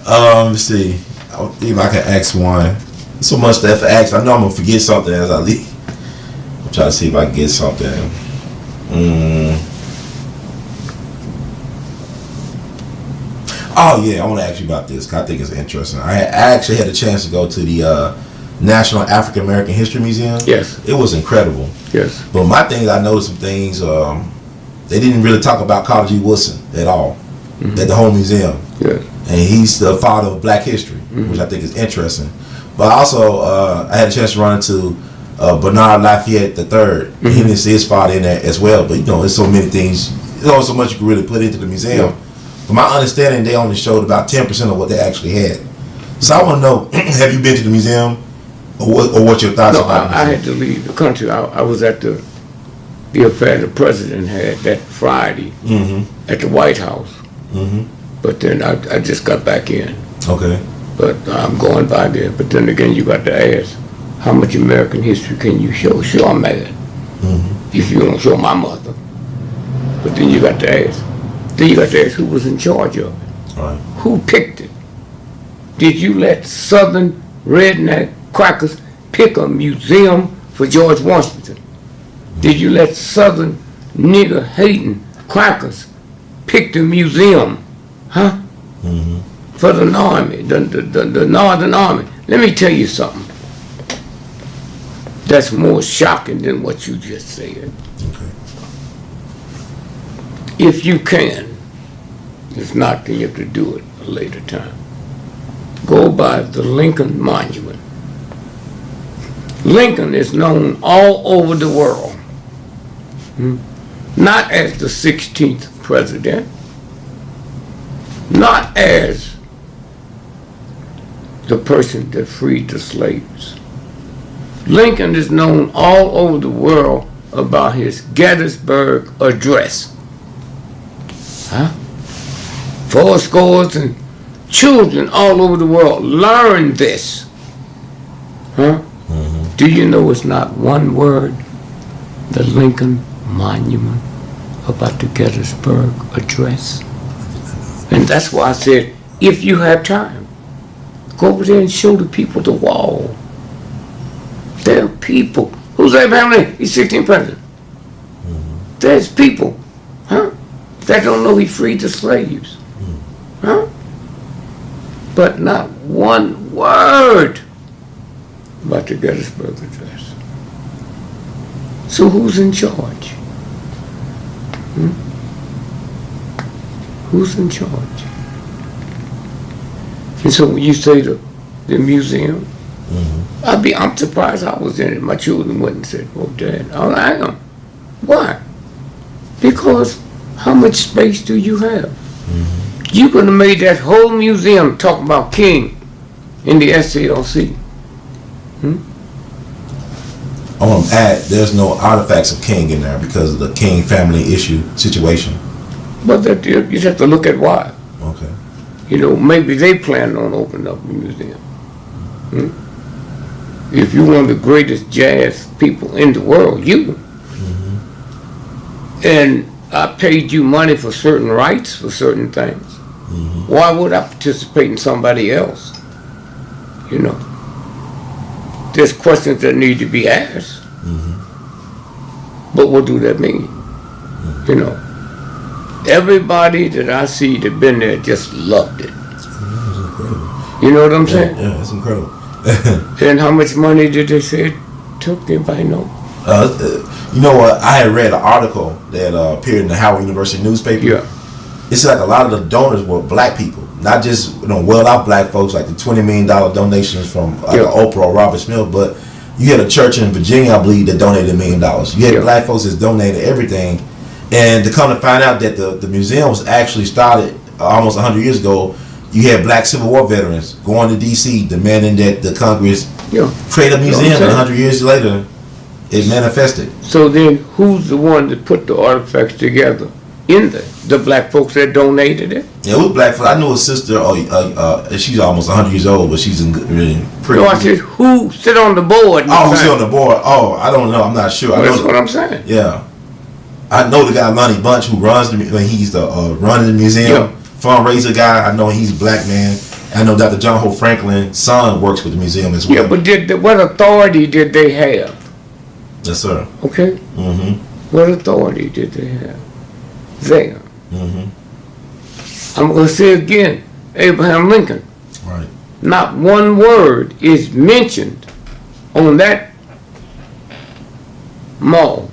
Let's see. I think I can ask one. So much that for ask. I know I'm gonna forget something as I leave. I'm trying to see if I can get something. Oh yeah, I want to ask you about this, 'cause I think it's interesting. I actually had a chance to go to the National African American History Museum. Yes. It was incredible. Yes. But my thing, I noticed some things. They didn't really talk about Carter G. Woodson at all at the whole museum. Yes. And he's the father of Black history, which I think is interesting. But also, I had a chance to run into Bernard Lafayette III. He didn't see his father in there as well. But you know, there's so many things. There's only so much you can really put into the museum. Yeah. From my understanding, they only showed about 10% of what they actually had. So I want to know: have you been to the museum, or what your thoughts No, about? I had to leave the country. I was at the affair the president had that Friday at the White House. But then I just got back in. Okay. But I'm going by there. But then again, you got to ask, how much American history can you show? Sure, I'm mad if you don't show my mother. But then you got to ask. Then you got to ask who was in charge of it. All right. Who picked it? Did you let Southern redneck crackers pick a museum for George Washington? Did you let Southern nigger hating crackers pick the museum, for the army, the Northern Army? Let me tell you something. That's more shocking than what you just said. Okay. If you can, if not, then you have to do it a later time. Go by the Lincoln Monument. Lincoln is known all over the world, not as the 16th president, not as the person that freed the slaves. Lincoln is known all over the world about his Gettysburg Address. Fourscore and children all over the world learn this. Do you know it's not one word, the Lincoln Monument, about the Gettysburg Address? And that's why I said, if you have time, go over there and show the people the wall. There are people. Who's Abraham Lincoln? He's 16th president. There's people, that don't know he freed the slaves. but not one word about the Gettysburg Address. So who's in charge? Who's in charge? And so when you say the museum, I'm surprised I was in it. My children went and said, "Oh, Dad, I am." Why? Because how much space do you have? You could have made that whole museum talk about King in the SCLC. I want to add, there's no artifacts of King in there because of the King family issue situation. But you just have to look at why. Okay. You know, maybe they plan on opening up a museum. If you're one of the greatest jazz people in the world, and I paid you money for certain rights for certain things, why would I participate in somebody else? You know, there's questions that need to be asked. But what do that mean? You know, everybody that I see that been there just loved it. You know what I'm saying? Yeah, that's incredible. And how much money did they say it took? Anybody know? You know what? I had read an article that appeared in the Howard University newspaper. Yeah. It's like a lot of the donors were black people, not just well-off black folks, like the $20 million donations from Oprah or Robert Smith, but you had a church in Virginia, I believe, that donated $1 million. You had black folks that donated everything, and to come to find out that the museum was actually started almost 100 years ago. You had black Civil War veterans going to D.C. demanding that the Congress create a museum, and 100 years later, it manifested. So then, who's the one that put the artifacts together? In the black folks that donated it? Yeah, it was black folks. I knew a sister. She's almost 100 years old, but she's really pretty. No, I said, who sit on the board? Oh, who's on the board? Oh, I don't know. I'm not sure. Well, that's what I'm saying. Yeah, I know the guy Lonnie Bunch who runs he's the running the museum fundraiser guy. I know he's a black man. I know Dr. John Hope Franklin's son works with the museum as well. Yeah, but what authority did they have? Yes, sir. Okay. What authority did they have there? I'm going to say again, Abraham Lincoln. Right. Not one word is mentioned on that mall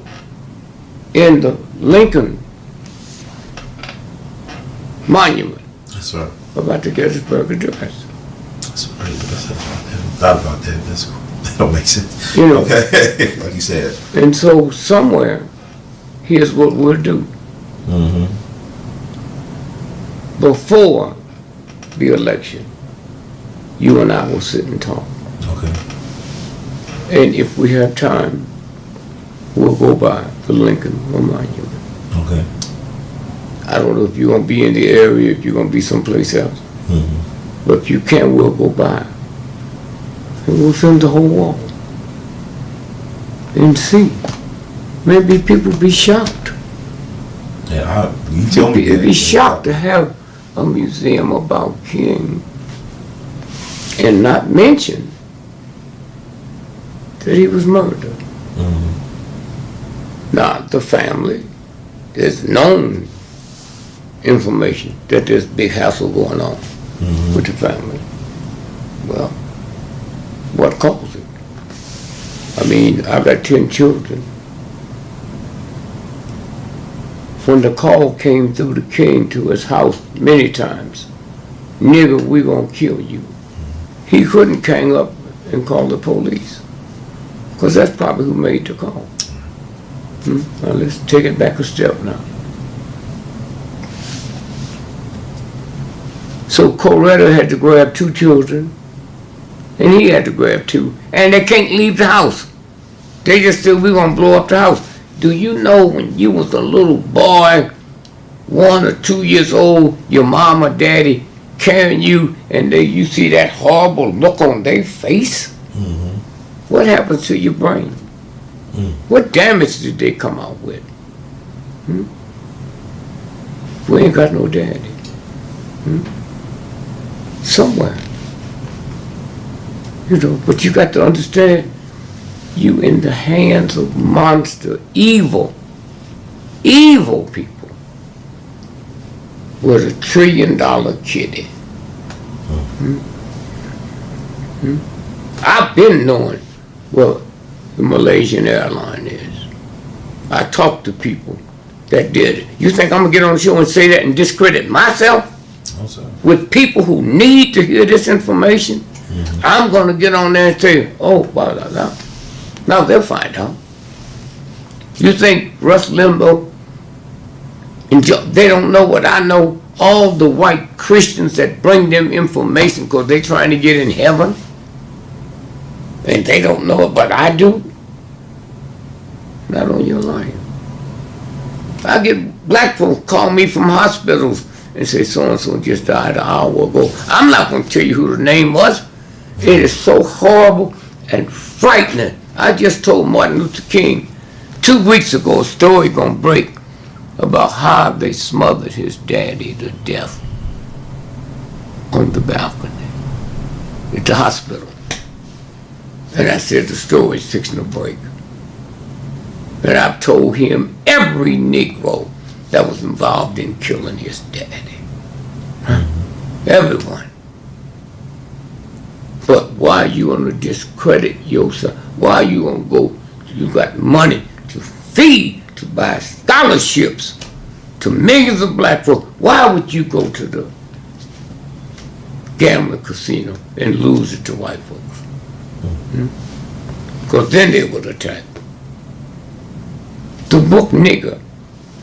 in the Lincoln Monument. Yes, sir. About the Gettysburg Address. That's right. I haven't thought about that. That don't make sense. You know. Okay. Like you said. And so somewhere, here's what we'll do. Before the election, you and I will sit and talk. Okay. And if we have time, we'll go by the Lincoln Monument. Okay. I don't know if you're going to be in the area, if you're going to be someplace else. But if you can, we'll go by. And we'll film the whole wall. And see. Maybe people be shocked. Yeah, you tell me. They'd be shocked to have a museum about King and not mention that he was murdered. Now, the family, there's known information that there's big hassle going on with the family. Well, what caused it? I mean, I got 10 children. When the call came through the King to his house many times, "Nigga, we gonna kill you," he couldn't hang up and call the police, because that's probably who made the call. Now let's take it back a step now. So Coretta had to grab 2 children, and he had to grab 2, and they can't leave the house. They just said, "We're gonna blow up the house." Do you know when you was a little boy, 1 or 2 years old, your mom or daddy carrying you, and you see that horrible look on their face? What happens to your brain? What damage did they come out with? We ain't got no daddy. Somewhere. You know, but you got to understand, you in the hands of monster, evil people with $1 trillion kitty. I've been knowing what the Malaysian airline is. I talked to people that did it. You think I'm going to get on the show and say that and discredit myself? With people who need to hear this information? I'm going to get on there and say, oh, blah, blah, blah. Now they'll find out. You think Russ Limbaugh, and they don't know what I know? All the white Christians that bring them information because they're trying to get in heaven, and they don't know it, but I do? Not on your life. I get black folks call me from hospitals and say so-and-so just died an hour ago. I'm not going to tell you who the name was. It is so horrible and frightening. I just told Martin Luther King 2 weeks ago a story gonna break about how they smothered his daddy to death on the balcony at the hospital. And I said the story's fixing to break. And I've told him every Negro that was involved in killing his daddy. Everyone. But why you want to discredit yourself? Why you want to go, you got money to feed, to buy scholarships to millions of black folks. Why would you go to the gambling casino and lose it to white folks? Because then they would attack. The book Nigger,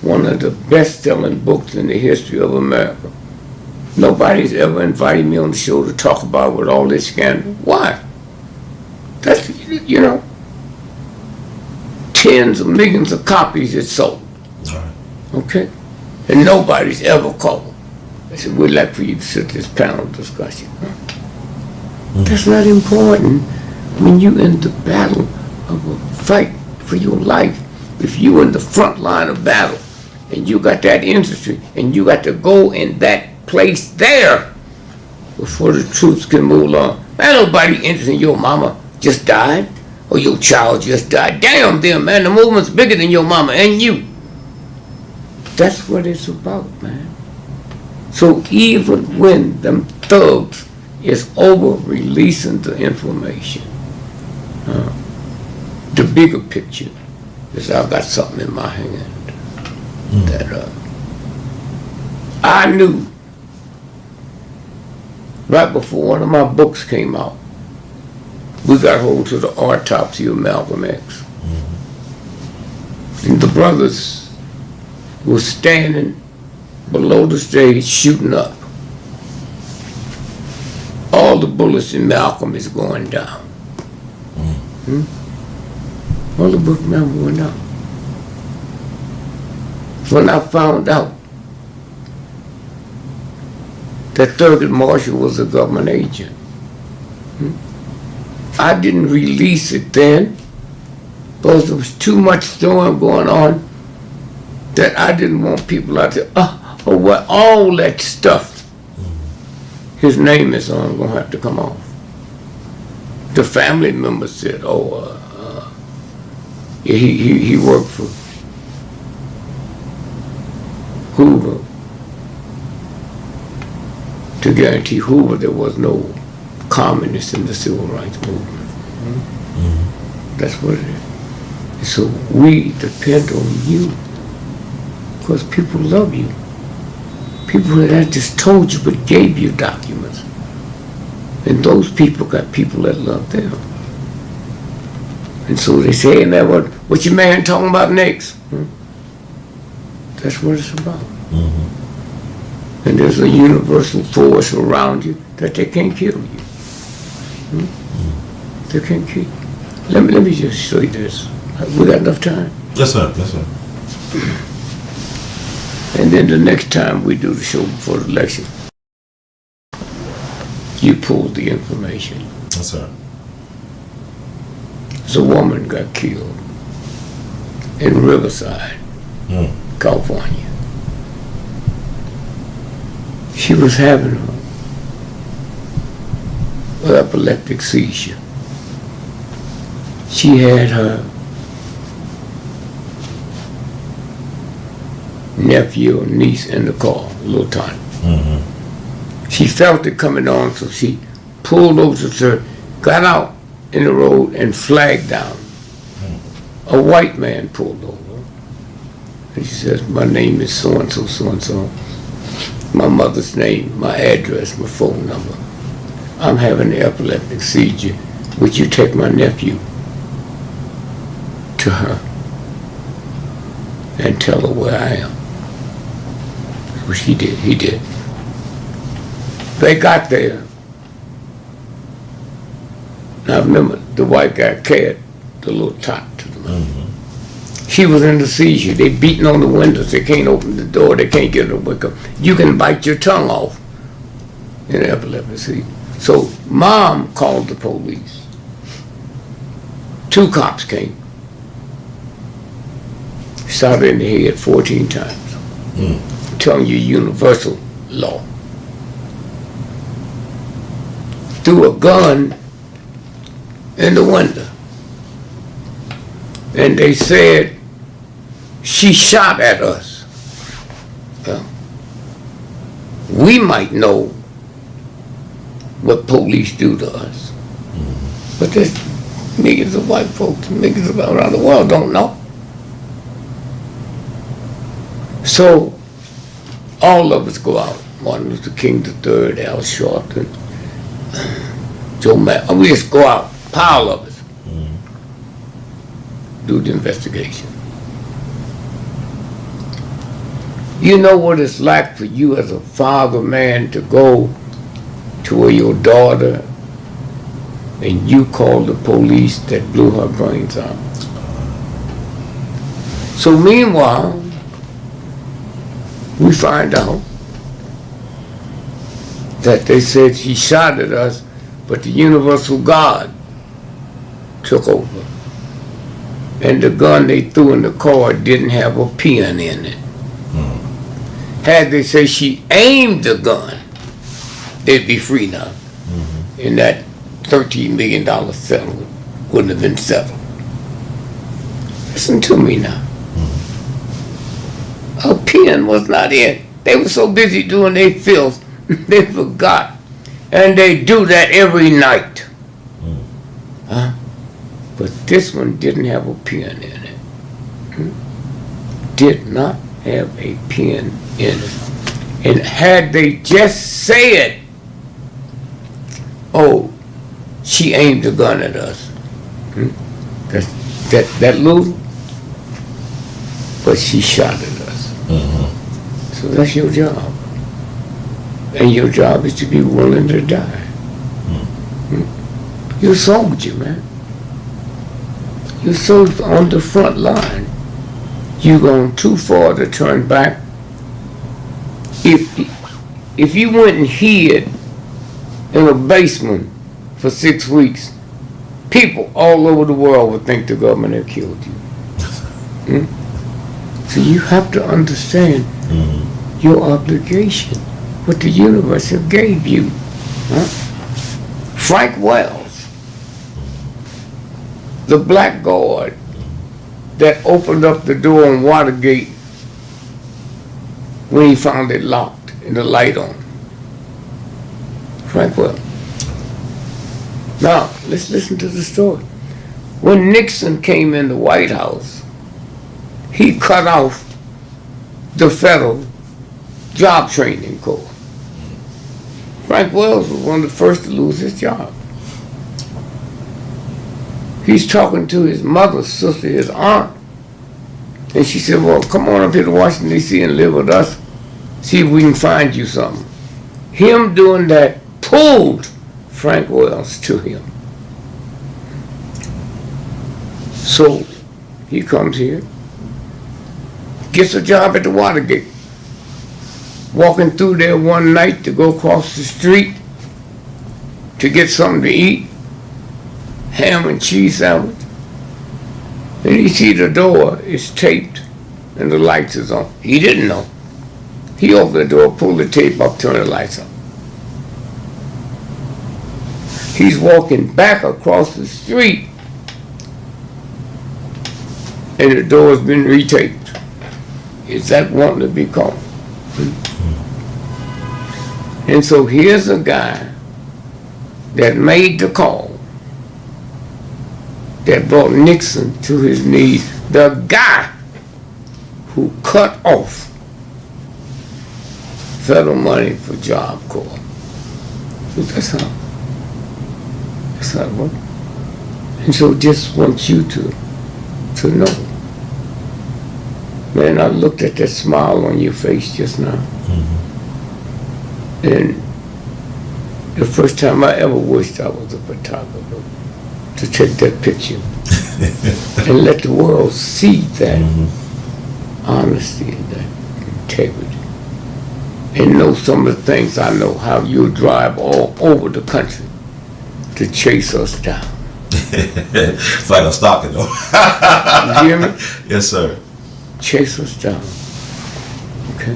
one of the best-selling books in the history of America. Nobody's ever invited me on the show to talk about with all this scandal. Why? That's, you know, tens of millions of copies it sold. Okay? And nobody's ever called. I said, we'd like for you to sit this panel discussion. That's not important when you're in the battle of a fight for your life. If you're in the front line of battle and you got that industry and you got to go in that place there before the troops can move on. Ain't nobody interested in your mama just died or your child just died. Damn them, man. The movement's bigger than your mama and you. That's what it's about, man. So even when them thugs is over releasing the information, the bigger picture is I've got something in my hand that I knew right before one of my books came out. We got hold to the autopsy of Malcolm X. And the brothers were standing below the stage shooting up. All the bullets in Malcolm is going down. All the bullets in Malcolm went down. When I found out that Thurgood Marshall was a government agent, I didn't release it then because there was too much storm going on that I didn't want people out there, oh, well, all that stuff his name is on going to have to come off. The family member said, he worked for Hoover to guarantee Hoover there was no communists in the civil rights movement. That's what it is. So we depend on you because people love you. People that I just told you but gave you documents. And those people got people that love them. And so they say, hey, man, what your man talking about next? That's what it's about. And there's a universal force around you that they can't kill you. They can't kill you. Let me just show you this. We got enough time? Yes, sir. Yes, sir. And then the next time we do the show before the election, you pull the information. Yes, sir. So a woman got killed in Riverside, California. She was having an epileptic seizure. She had her nephew or niece in the car, little Tiny. She felt it coming on, so she pulled over to her, got out in the road and flagged down. A white man pulled over. And she says, my name is so-and-so, so-and-so. My mother's name, my address, my phone number. I'm having an epileptic seizure. Would you take my nephew to her and tell her where I am? Well, she did, he did. They got there. Now remember, the white guy carried the little tot to the mouth. She was in the seizure. They beating on the windows. They can't open the door. They can't get her to wake up. You can bite your tongue off in epilepsy. So mom called the police. 2 cops came. Shot her in the head 14 times. I'm telling you, universal law. Threw a gun in the window. And they said she shot at us. Well, we might know what police do to us. But there's millions of white folks, millions of around the world don't know. So all of us go out. Martin Luther King III, Al Sharpton, Joe Mack. We just go out, pile of us. Do the investigation. You know what it's like for you as a father man to go to where your daughter and you call the police that blew her brains out. So meanwhile, we find out that they said she shot at us, but the universal God took over. And the gun they threw in the car didn't have a pin in it. Had they say she aimed the gun, they'd be free now. And that $13 million settlement wouldn't have been settled. Listen to me now. A pin was not in. They were so busy doing their filth, they forgot. And they do that every night. But this one didn't have a pin in it. Did not have a pin in it. And had they just said, oh, she aimed a gun at us. That little, but she shot at us. So that's your job. And your job is to be willing to die. You're a soldier, man. You're so on the front line. You're going too far to turn back. If you went and hid in a basement for 6 weeks, people all over the world would think the government had killed you. So you have to understand your obligation, what the universe have gave you. Frank Wells, the blackguard that opened up the door on Watergate when he found it locked and the light on. Frank Wells. Now, let's listen to the story. When Nixon came in the White House, he cut off the federal job training corps. Frank Wells was one of the first to lose his job. He's talking to his mother's sister, his aunt. And she said, well, come on up here to Washington, D.C. and live with us. See if we can find you something. Him doing that pulled Frank Wells to him. So he comes here, gets a job at the Watergate. Walking through there one night to go across the street to get something to eat, ham and cheese sandwich. And he see the door is taped and the lights is on. He didn't know. He opened the door, pulled the tape up, turned the lights on. He's walking back across the street and the door's been retaped. Is that wanting to be caught? And so here's a guy that made the call that brought Nixon to his knees. The guy who cut off federal money for Job Corps. That's how it works. And so just want you to know. Man, I looked at that smile on your face just now. And the first time I ever wished I was a photographer to take that picture and let the world see that honesty and that integrity and know some of the things I know, how you drive all over the country to chase us down. It's like a stalker, though. You hear me? Yes, sir. Chase us down. Okay?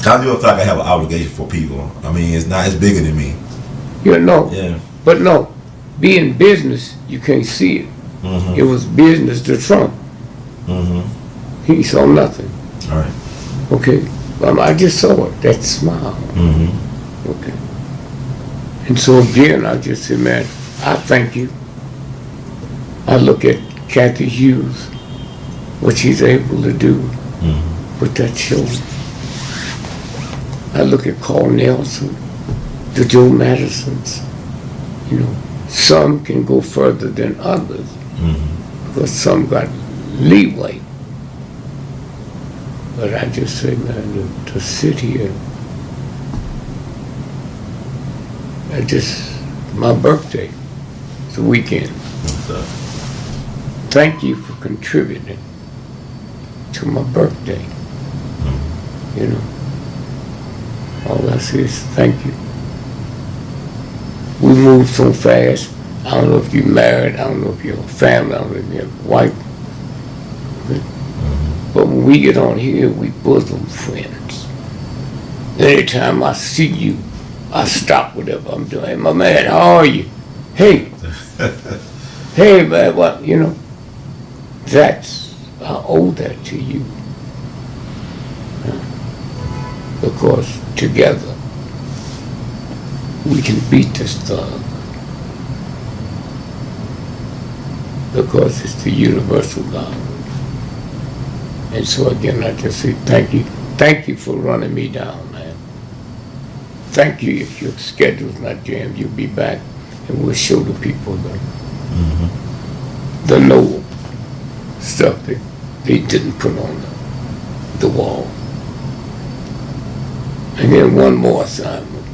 I do feel like I have an obligation for people. I mean, it's bigger than me. You know. Yeah. But no, being business, you can't see it. It was business to Trump. He saw nothing. All right. Okay? I just saw it, that smile. Okay? And so again, I just say, man, I thank you. I look at Kathy Hughes, what she's able to do with that show. I look at Carl Nelson, the Joe Madisons. You know, some can go further than others because some got leeway. But I just say, man, to sit here, my birthday, it's a weekend. Thank you for contributing to my birthday. You know, all I say is thank you. We move so fast. I don't know if you're married, I don't know if you're a family, I don't know if you're a wife. But when we get on here, we bosom friends. Anytime I see you, I stop whatever I'm doing. Hey, my man, how are you? Hey. Hey, man, what, you know? I owe that to you. Because together, we can beat this thug. Because it's the universal God. And so again, I just say thank you. Thank you for running me down, man. Thank you. If your schedule's not jammed, you'll be back and we'll show the people the noble stuff that they didn't put on the wall. And then one more assignment.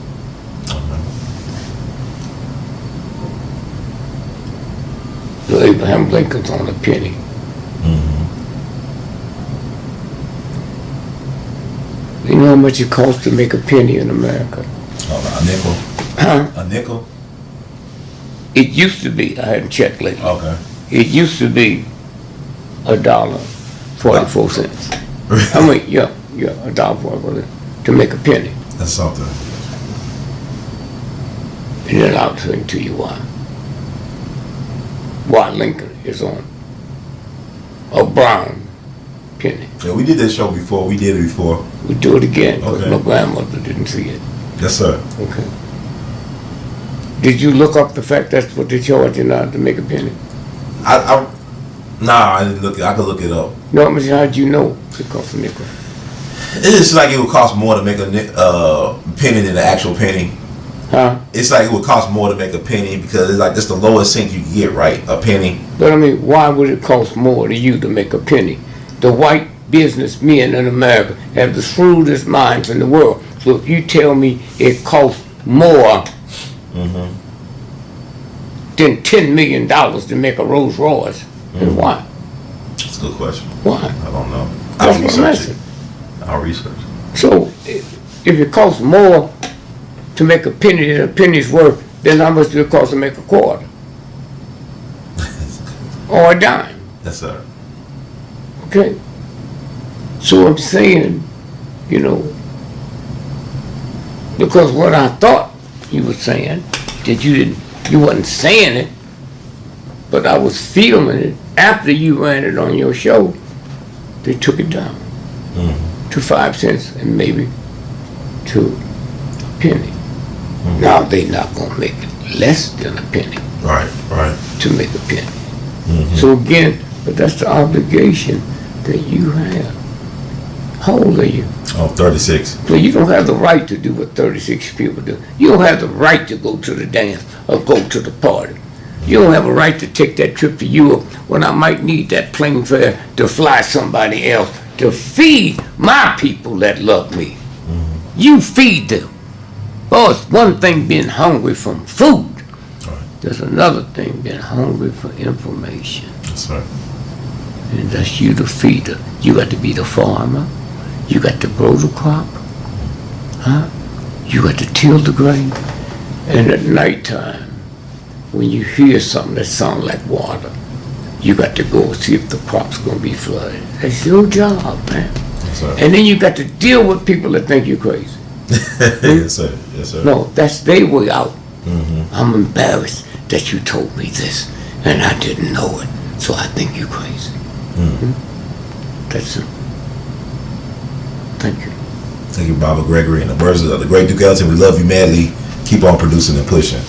Abraham Lincoln's on a penny. You know how much it costs to make a penny in America? A nickel? Huh? A nickel? It used to be, I hadn't checked lately. Okay. It used to be $1.44. I mean, yeah, $1.44 to make a penny. That's something. And then I'll explain to you why. Why Lincoln is on a brown penny. Yeah, we did this show before. We did it before. We do it again because Okay. my grandmother didn't see it. Yes, sir. Okay. Did you look up the fact that's what they charge you now to make a penny? Nah, I didn't look. I could look it up. No, I mean, how'd you know it cost a nickel? It's just like it would cost more to make a penny than the actual penny. Huh? It's like it would cost more to make a penny because it's like that's the lowest cent you can get, right? A penny. But I mean, why would it cost more to you to make a penny? The white businessmen in America have the shrewdest minds in the world. So if you tell me it costs more than $10 million to make a Rolls Royce, then why? That's a good question. Why? I don't know. That's I'll what I'm asking. I'll research. So if it costs more to make a penny than a penny's worth, then how much does it cost to make a quarter? Or a dime? Yes, sir. Okay? So I'm saying, you know, because what I thought you were saying, that you wasn't saying it, but I was feeling it after you ran it on your show, they took it down to 5 cents and maybe to penny. Now they not gonna make it less than a penny Right. to make a penny. So again, but that's the obligation that you have. How old are you? Oh, 36. So you don't have the right to do what 36 people do. You don't have the right to go to the dance or go to the party. You don't have a right to take that trip to Europe when I might need that plane fare to fly somebody else to feed my people that love me. You feed them. Oh, it's one thing being hungry from food. There's another thing being hungry for information. That's right. And that's you the feeder. You got to be the farmer. You got to grow the crop. You got to till the grain. And at nighttime, when you hear something that sounds like water, you got to go see if the crop's going to be flooded. That's your job, man. That's right. And then you got to deal with people that think you're crazy. Yes, sir. Yes, sir. No, that's their way out. I'm embarrassed that you told me this, and I didn't know it, so I think you're crazy. That's it. Thank you. Thank you, Baba Gregory. And the words of the great Duke Ellington, we love you madly. Keep on producing and pushing.